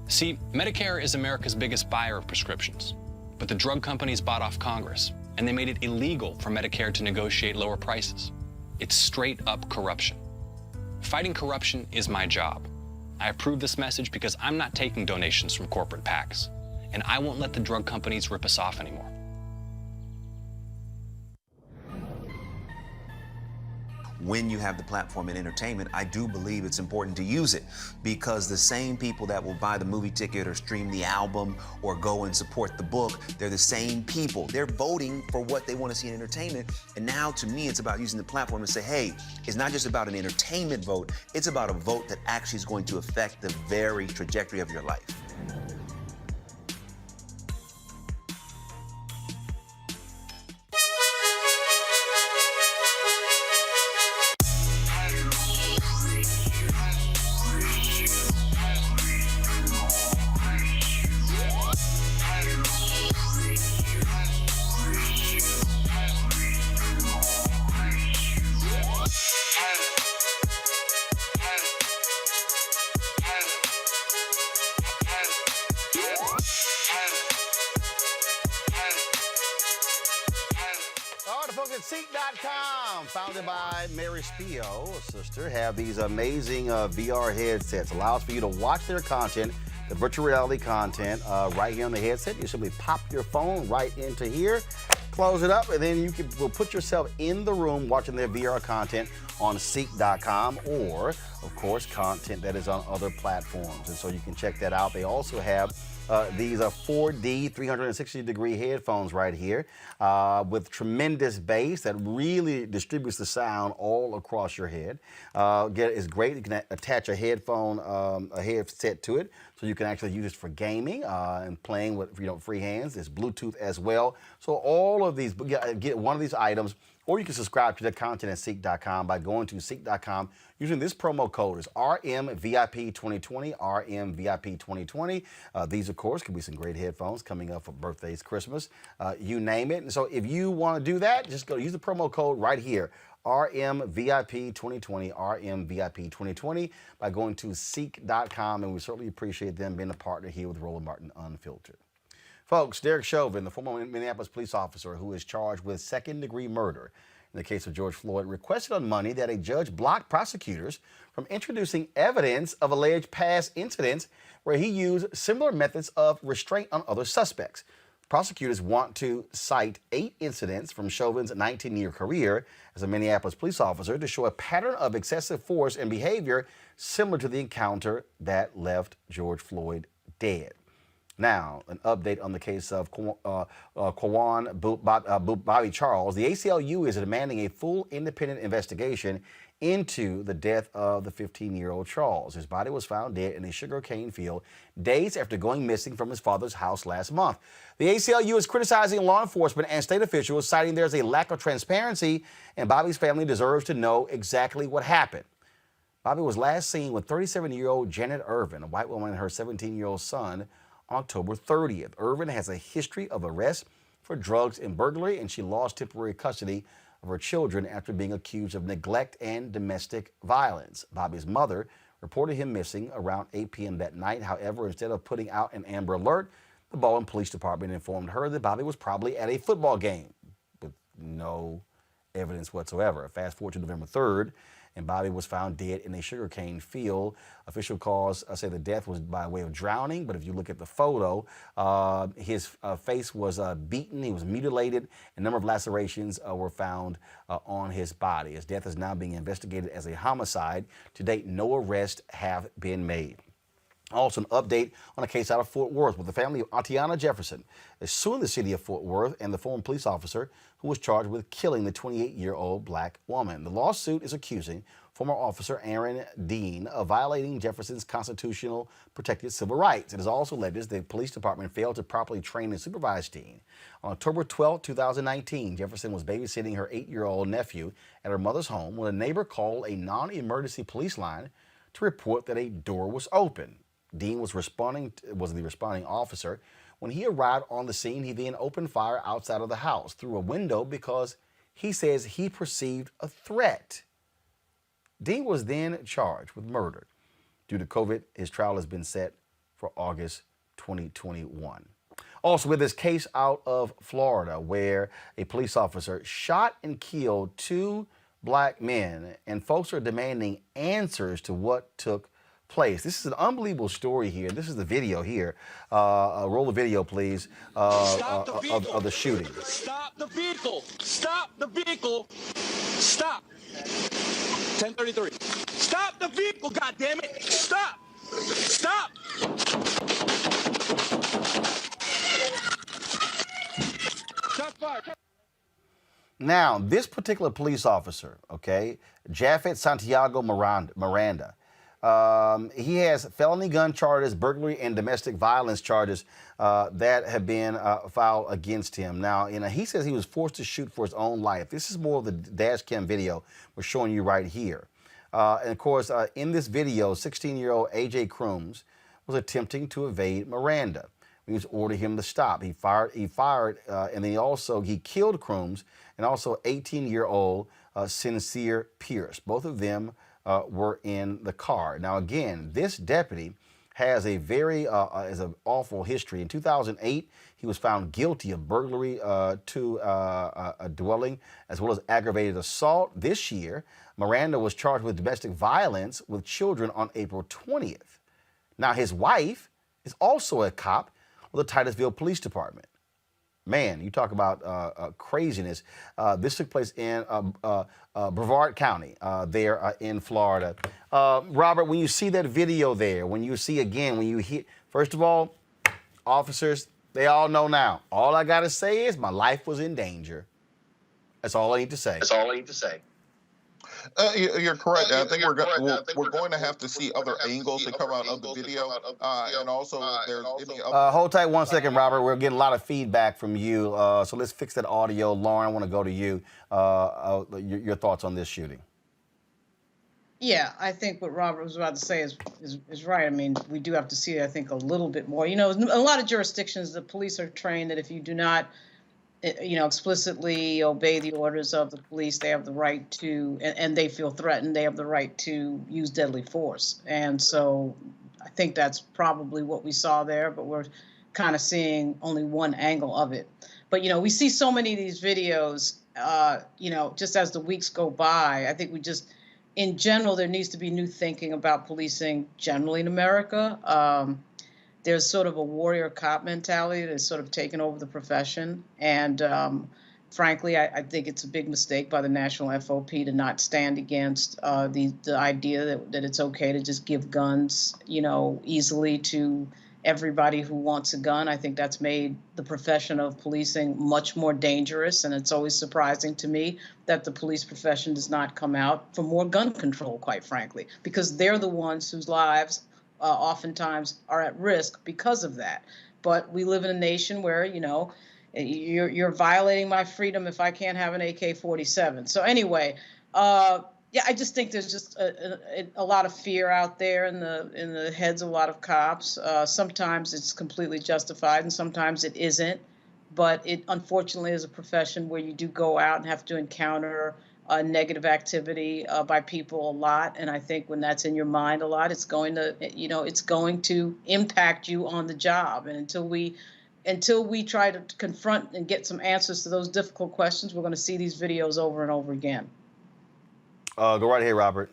See, Medicare is America's biggest buyer of prescriptions, but the drug companies bought off Congress, and they made it illegal for Medicare to negotiate lower prices. It's straight up corruption. Fighting corruption is my job. I approve this message because I'm not taking donations from corporate PACs, and I won't let the drug companies rip us off anymore. When you have the platform in entertainment, I do believe it's important to use it, because the same people that will buy the movie ticket or stream the album or go and support the book, they're the same people. They're voting for what they want to see in entertainment. And now, to me, it's about using the platform to say, hey, it's not just about an entertainment vote, it's about a vote that actually is going to affect the very trajectory of your life. founded by Mary Spio, a sister, have these amazing VR headsets. Allows for you to watch their content, the virtual reality content, right here on the headset. You simply pop your phone right into here, close it up, and then you will put yourself in the room watching their VR content on Seek.com, or, of course, content that is on other platforms. And so you can check that out. They also have these 4D 360-degree headphones right here with tremendous bass that really distributes the sound all across your head. It's great. You can attach a headset to it, so you can actually use it for gaming and playing with free hands. There's Bluetooth as well. So all of these, get one of these items, or you can subscribe to the content at Seek.com by going to Seek.com using this promo code. Is RMVIP2020, RMVIP2020. These, of course, could be some great headphones coming up for birthdays, Christmas, you name it. And so if you want to do that, just go use the promo code right here, RMVIP2020, RMVIP2020, by going to Seek.com. And we certainly appreciate them being a partner here with Roland Martin Unfiltered. Folks, Derek Chauvin, the former Minneapolis police officer who is charged with second-degree murder in the case of George Floyd, requested on Monday that a judge block prosecutors from introducing evidence of alleged past incidents where he used similar methods of restraint on other suspects. Prosecutors want to cite 8 incidents from Chauvin's 19-year career as a Minneapolis police officer to show a pattern of excessive force and behavior similar to the encounter that left George Floyd dead. Now, an update on the case of Bobby Charles. The ACLU is demanding a full independent investigation into the death of the 15-year-old Charles. His body was found dead in a sugarcane field days after going missing from his father's house last month. The ACLU is criticizing law enforcement and state officials, citing there's a lack of transparency, and Bobby's family deserves to know exactly what happened. Bobby was last seen with 37-year-old Janet Irvin, a white woman, and her 17-year-old son, on October 30th. Irvin has a history of arrests for drugs and burglary, and she lost temporary custody of her children after being accused of neglect and domestic violence. Bobby's mother reported him missing around 8 p.m. that night. However, instead of putting out an Amber Alert, the Baldwin Police Department informed her that Bobby was probably at a football game with no evidence whatsoever. Fast forward to November 3rd, and Bobby was found dead in a sugarcane field. Official cause say the death was by way of drowning, but if you look at the photo, his face was beaten, he was mutilated, a number of lacerations were found on his body. His death is now being investigated as a homicide. To date, no arrests have been made. Also, an update on a case out of Fort Worth, with the family of Atiana Jefferson is suing the city of Fort Worth and the former police officer who was charged with killing the 28-year-old black woman. The lawsuit is accusing former officer Aaron Dean of violating Jefferson's constitutional protected civil rights. It is also alleged the police department failed to properly train and supervise Dean. On October 12, 2019, Jefferson was babysitting her 8-year-old nephew at her mother's home when a neighbor called a non-emergency police line to report that a door was open. Dean was the responding officer. When he arrived on the scene, he then opened fire outside of the house through a window because he says he perceived a threat. Dean was then charged with murder. Due to COVID, his trial has been set for August 2021. Also, with this case out of Florida, where a police officer shot and killed 2 black men, and folks are demanding answers to what took place. This is an unbelievable story here. This is the video here. Roll the video, please, of the shooting. Stop the vehicle! Stop the vehicle! Stop! 1033. Stop the vehicle, goddammit! Stop! Stop! Shot fired. Now, this particular police officer, okay, Japhet Santiago Miranda, he has felony gun charges, burglary, and domestic violence charges that have been filed against him. Now, he says he was forced to shoot for his own life. This is more of the dash cam video we're showing you right here. And of course, in this video, 16-year-old A.J. Crooms was attempting to evade Miranda. He was ordering him to stop. He fired, and then he killed Crooms and also 18-year-old Sincere Pierce. Both of them were in the car. Now, again, this deputy has a very is an awful history. In 2008, he was found guilty of burglary to a dwelling as well as aggravated assault. This year, Miranda was charged with domestic violence with children on April 20th. Now, his wife is also a cop with the Titusville Police Department. Man, you talk about craziness. This took place in Brevard County there in Florida. Robert, when you see that video there, when you see again, when you hear, first of all, officers, they all know now. All I got to say is my life was in danger. That's all I need to say. That's all I need to say. You're correct. I think we're going to have to see other angles that come out of the video, and also if there's any other. Hold tight 1 second, Robert. We're getting a lot of feedback from you, so let's fix that audio. Lauren, I want to go to you. Your thoughts on this shooting? Yeah, I think what Robert was about to say is right. I mean, we do have to see, I think, a little bit more. You know, in a lot of jurisdictions, the police are trained that if you do not explicitly obey the orders of the police, they have the right to, and they feel threatened, they have the right to use deadly force. And so I think that's probably what we saw there, but we're kind of seeing only one angle of it. But, we see so many of these videos, just as the weeks go by. I think we just, in general, there needs to be new thinking about policing generally in America. There's sort of a warrior cop mentality that's sort of taken over the profession. And frankly, I think it's a big mistake by the national FOP to not stand against the idea that it's okay to just give guns, easily to everybody who wants a gun. I think that's made the profession of policing much more dangerous. And it's always surprising to me that the police profession does not come out for more gun control, quite frankly, because they're the ones whose lives oftentimes are at risk because of that. But we live in a nation where, you're violating my freedom if I can't have an AK-47. So anyway, I just think there's just a lot of fear out there in the heads of a lot of cops. Sometimes it's completely justified and sometimes it isn't. But it unfortunately is a profession where you do go out and have to encounter negative activity by people a lot, and I think when that's in your mind a lot, it's going to impact you on the job. And until we try to confront and get some answers to those difficult questions, we're going to see these videos over and over again. Go right ahead, Robert.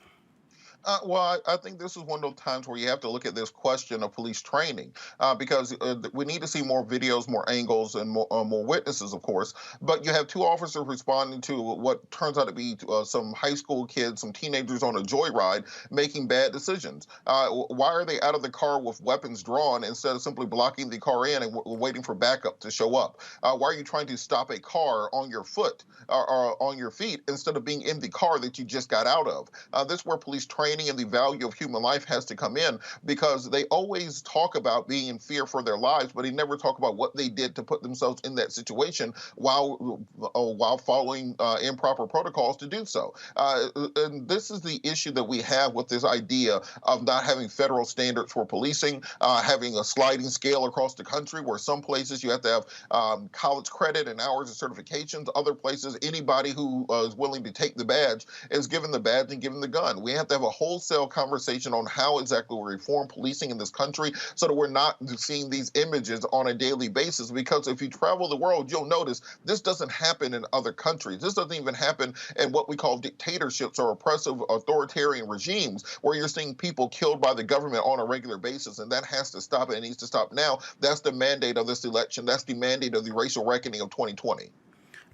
Well, I think this is one of those times where you have to look at this question of police training, because we need to see more videos, more angles, and more witnesses, of course. But you have two officers responding to what turns out to be some high school kids, some teenagers on a joyride, making bad decisions. Why are they out of the car with weapons drawn instead of simply blocking the car in and waiting for backup to show up? Why are you trying to stop a car on your foot or on your feet instead of being in the car that you just got out of? This is where police training and the value of human life has to come in, because they always talk about being in fear for their lives, but they never talk about what they did to put themselves in that situation while following improper protocols to do so. And this is the issue that we have with this idea of not having federal standards for policing, having a sliding scale across the country where some places you have to have college credit and hours of certifications. Other places, anybody who is willing to take the badge is given the badge and given the gun. We have to have a wholesale conversation on how exactly we reform policing in this country so that we're not seeing these images on a daily basis. Because if you travel the world, you'll notice this doesn't happen in other countries. This doesn't even happen in what we call dictatorships or oppressive authoritarian regimes, where you're seeing people killed by the government on a regular basis. And that has to stop. It needs to stop now. That's the mandate of this election. That's the mandate of the racial reckoning of 2020.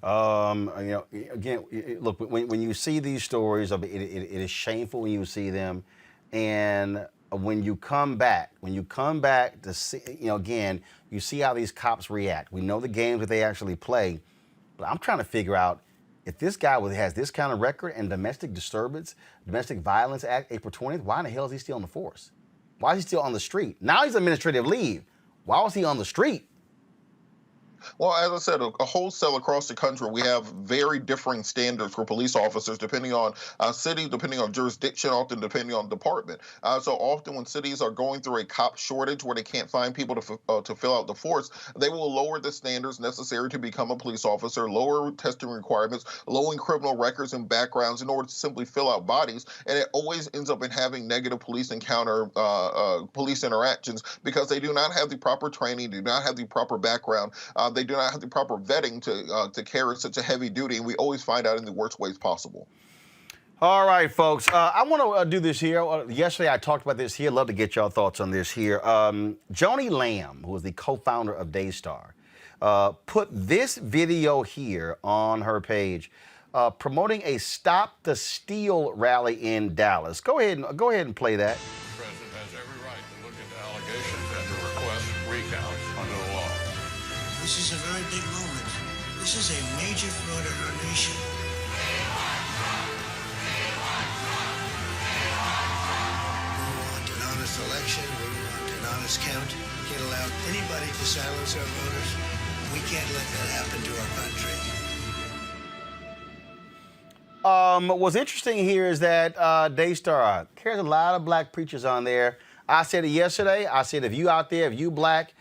Again, look, when you see these stories, it is shameful when you see them. And when you come back to see, again, you see how these cops react. We know the games that they actually play. But I'm trying to figure out, if this guy has this kind of record and domestic violence act, April 20th, why in the hell is he still on the force? Why is he still on the street? Now he's administrative leave. Why was he on the street? Well, as I said, a wholesale across the country, we have very differing standards for police officers depending on city, depending on jurisdiction, often depending on department. So often when cities are going through a cop shortage where they can't find people to fill out the force, they will lower the standards necessary to become a police officer, lower testing requirements, lowering criminal records and backgrounds in order to simply fill out bodies. And it always ends up in having negative police police interactions because they do not have the proper training, do not have the proper background, they do not have the proper vetting to carry such a heavy duty, and we always find out in the worst ways possible. All right, folks. I want to do this here. Yesterday, I talked about this here. I'd love to get y'all thoughts on this here. Joni Lamb, who is the co-founder of Daystar, put this video here on her page promoting a Stop the Steal rally in Dallas. Go ahead and play that. The president has every right to look into allegations and to request recounts under the law. This is a very big moment. This is a major fraud in our nation. We want an honest election. We want an honest count. We can't allow anybody to silence our voters. We can't let that happen to our country. What's interesting here is that Daystar, there's a lot of black preachers on there. I said it yesterday. I said, if you out there, if you black,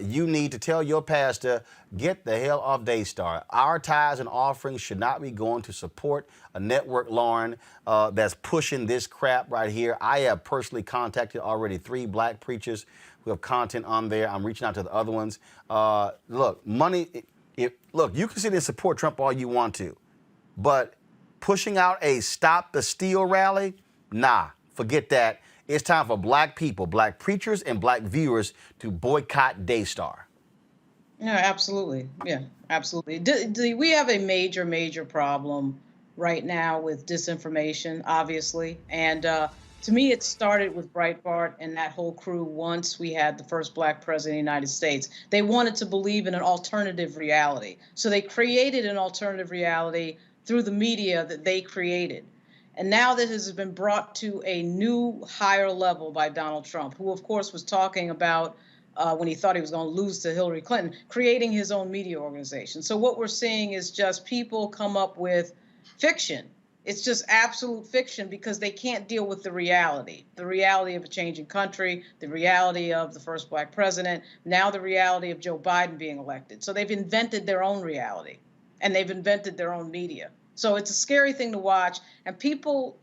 you need to tell your pastor, get the hell off Daystar. Our tithes and offerings should not be going to support a network, Lauren, that's pushing this crap right here. I have personally contacted already 3 black preachers who have content on there. I'm reaching out to the other ones. Look, look, you can sit and support Trump all you want to, but pushing out a Stop the Steal rally, nah, forget that. It's time for black people, black preachers, and black viewers to boycott Daystar. No, absolutely. Yeah, absolutely. We have a major, major problem right now with disinformation, obviously. And to me, it started with Breitbart and that whole crew once we had the first black president of the United States. They wanted to believe in an alternative reality. So they created an alternative reality through the media that they created. And now this has been brought to a new higher level by Donald Trump, who, of course, was talking about when he thought he was going to lose to Hillary Clinton, creating his own media organization. So what we're seeing is just people come up with fiction. It's just absolute fiction because they can't deal with the reality of a changing country, the reality of the first black president, now the reality of Joe Biden being elected. So they've invented their own reality and they've invented their own media. So it's a scary thing to watch. And people,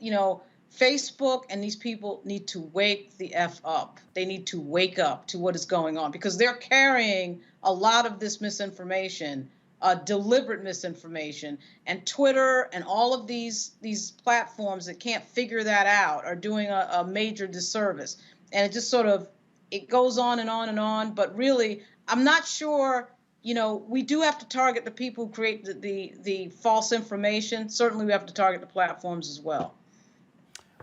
Facebook and these people need to wake the F up. They need to wake up to what is going on because they're carrying a lot of this misinformation, deliberate misinformation. And Twitter and all of these platforms that can't figure that out are doing a major disservice. And it just it goes on and on and on. But really, I'm not sure. We do have to target the people who create the false information. Certainly, we have to target the platforms as well.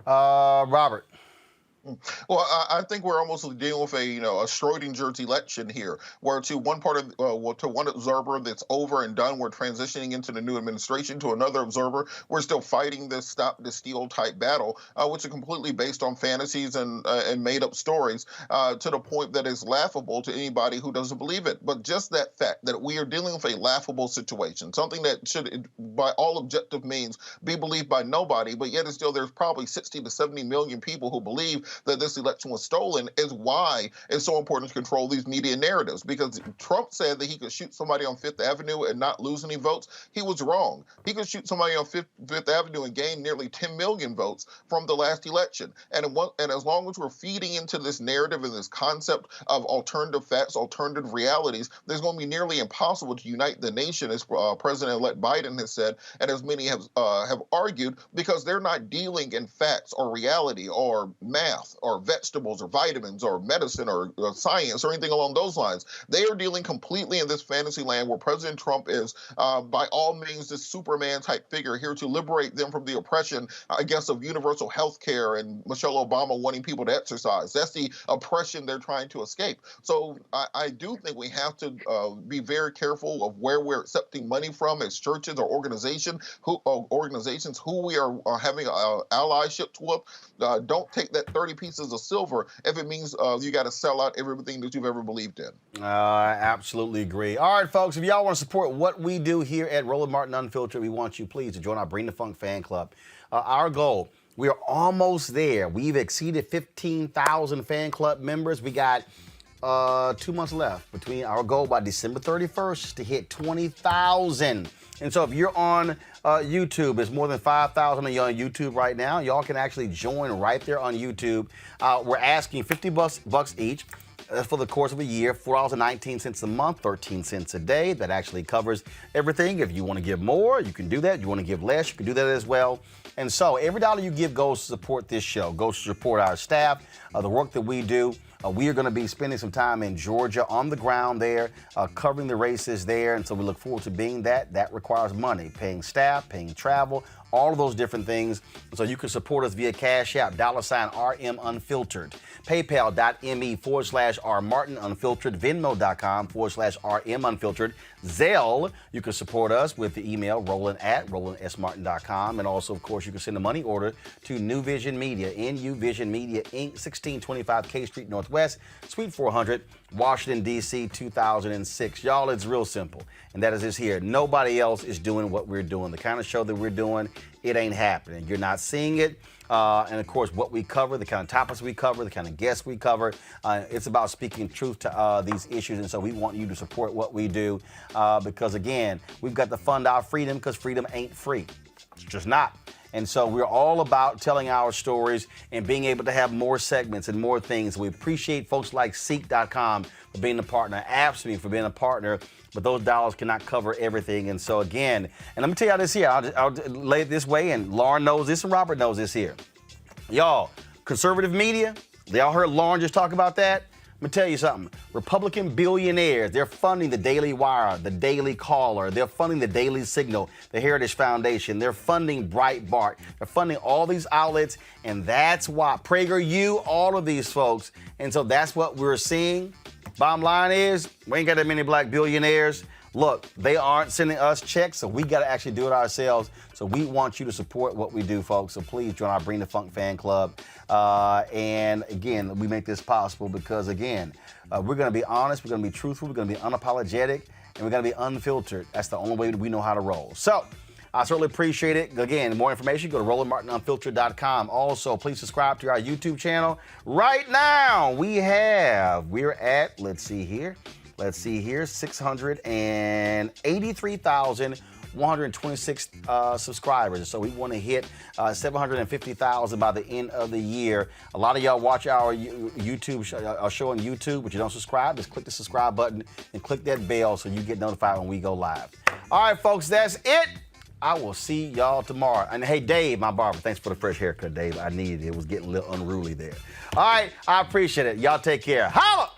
Robert. Well, I think we're almost dealing with a Schrodinger's election here, where to one observer that's over and done, we're transitioning into the new administration. To another observer, we're still fighting this Stop the Steal type battle, which is completely based on fantasies and made up stories, to the point that is laughable to anybody who doesn't believe it. But just that fact that we are dealing with a laughable situation, something that should, by all objective means, be believed by nobody, but yet still there's probably 60 to 70 million people who believe that this election was stolen, is why it's so important to control these media narratives. Because Trump said that he could shoot somebody on Fifth Avenue and not lose any votes. He was wrong. He could shoot somebody on Fifth Avenue and gain nearly 10 million votes from the last election. And as long as we're feeding into this narrative and this concept of alternative facts, alternative realities, there's going to be nearly impossible to unite the nation, as President-elect Biden has said, and as many have argued, because they're not dealing in facts or reality or math or vegetables or vitamins or medicine or science or anything along those lines. They are dealing completely in this fantasy land where President Trump is, by all means, this Superman type figure here to liberate them from the oppression, I guess, of universal health care and Michelle Obama wanting people to exercise. That's the oppression they're trying to escape. So I do think we have to be very careful of where we're accepting money from as churches or organizations who we are having allyship with. Don't take that 30 20 pieces of silver if it means you got to sell out everything that you've ever believed in. I absolutely agree. All right, folks, if y'all want to support what we do here at Roland Martin Unfiltered, we want you please to join our Bring the Funk fan club. Our goal, we are almost there. We've exceeded 15,000 fan club members. We got 2 months left between our goal by December 31st to hit 20,000. And so if you're on YouTube, it's more than 5,000 of you on YouTube right now. Y'all can actually join right there on YouTube. We're asking $50 each for the course of a year, $4.19 a month, 13 cents a day. That actually covers everything. If you want to give more, you can do that. You want to give less, you can do that as well. And so every dollar you give goes to support this show, goes to support our staff, the work that we do. We are going to be spending some time in Georgia on the ground there, covering the races there. And so we look forward to being that. That requires money, paying staff, paying travel, all of those different things. So you can support us via Cash App, $RM Unfiltered, PayPal.me/R Martin Unfiltered, Venmo.com/RM Unfiltered, Zelle. You can support us with the email roland@RolandSMartin.com. And also, of course, you can send a money order to New Vision Media, NU Vision Media, Inc., 1625 K Street Northwest, Suite 400, Washington, D.C., 2006. Y'all, it's real simple. And that is this here. Nobody else is doing what we're doing. The kind of show that we're doing, it ain't happening. You're not seeing it. And of course, what we cover, the kind of topics we cover, the kind of guests we cover, it's about speaking truth to these issues. And so we want you to support what we do because, again, we've got to fund our freedom because freedom ain't free. It's just not. And so we're all about telling our stories and being able to have more segments and more things. We appreciate folks like Seek.com for being a partner, AppSpeak for being a partner, but those dollars cannot cover everything. And so again, and let me tell y'all this here, I'll lay it this way, and Lauren knows this and Robert knows this here. Y'all, conservative media, y'all heard Lauren just talk about that? Let me tell you something. Republican billionaires, they're funding the Daily Wire, the Daily Caller. They're funding the Daily Signal, the Heritage Foundation. They're funding Breitbart. They're funding all these outlets, and that's why PragerU, all of these folks. And so that's what we're seeing. Bottom line is, we ain't got that many black billionaires. Look, they aren't sending us checks, so we got to actually do it ourselves. So we want you to support what we do, folks. So please join our Bring the Funk fan club. And again, we make this possible because, again, we're going to be honest, we're going to be truthful, we're going to be unapologetic, and we're going to be unfiltered. That's the only way we know how to roll. So I certainly appreciate it. Again, more information, go to RolandMartinUnfiltered.com. Also, please subscribe to our YouTube channel. Right now, we're at, let's see here, 683,126 subscribers. So we want to hit 750,000 by the end of the year. A lot of y'all watch our YouTube show on YouTube, but you don't subscribe. Just click the subscribe button and click that bell so you get notified when we go live. All right, folks, that's it. I will see y'all tomorrow. And hey, Dave, my barber, thanks for the fresh haircut, Dave. I needed it. It was getting a little unruly there. All right, I appreciate it. Y'all take care. Holla!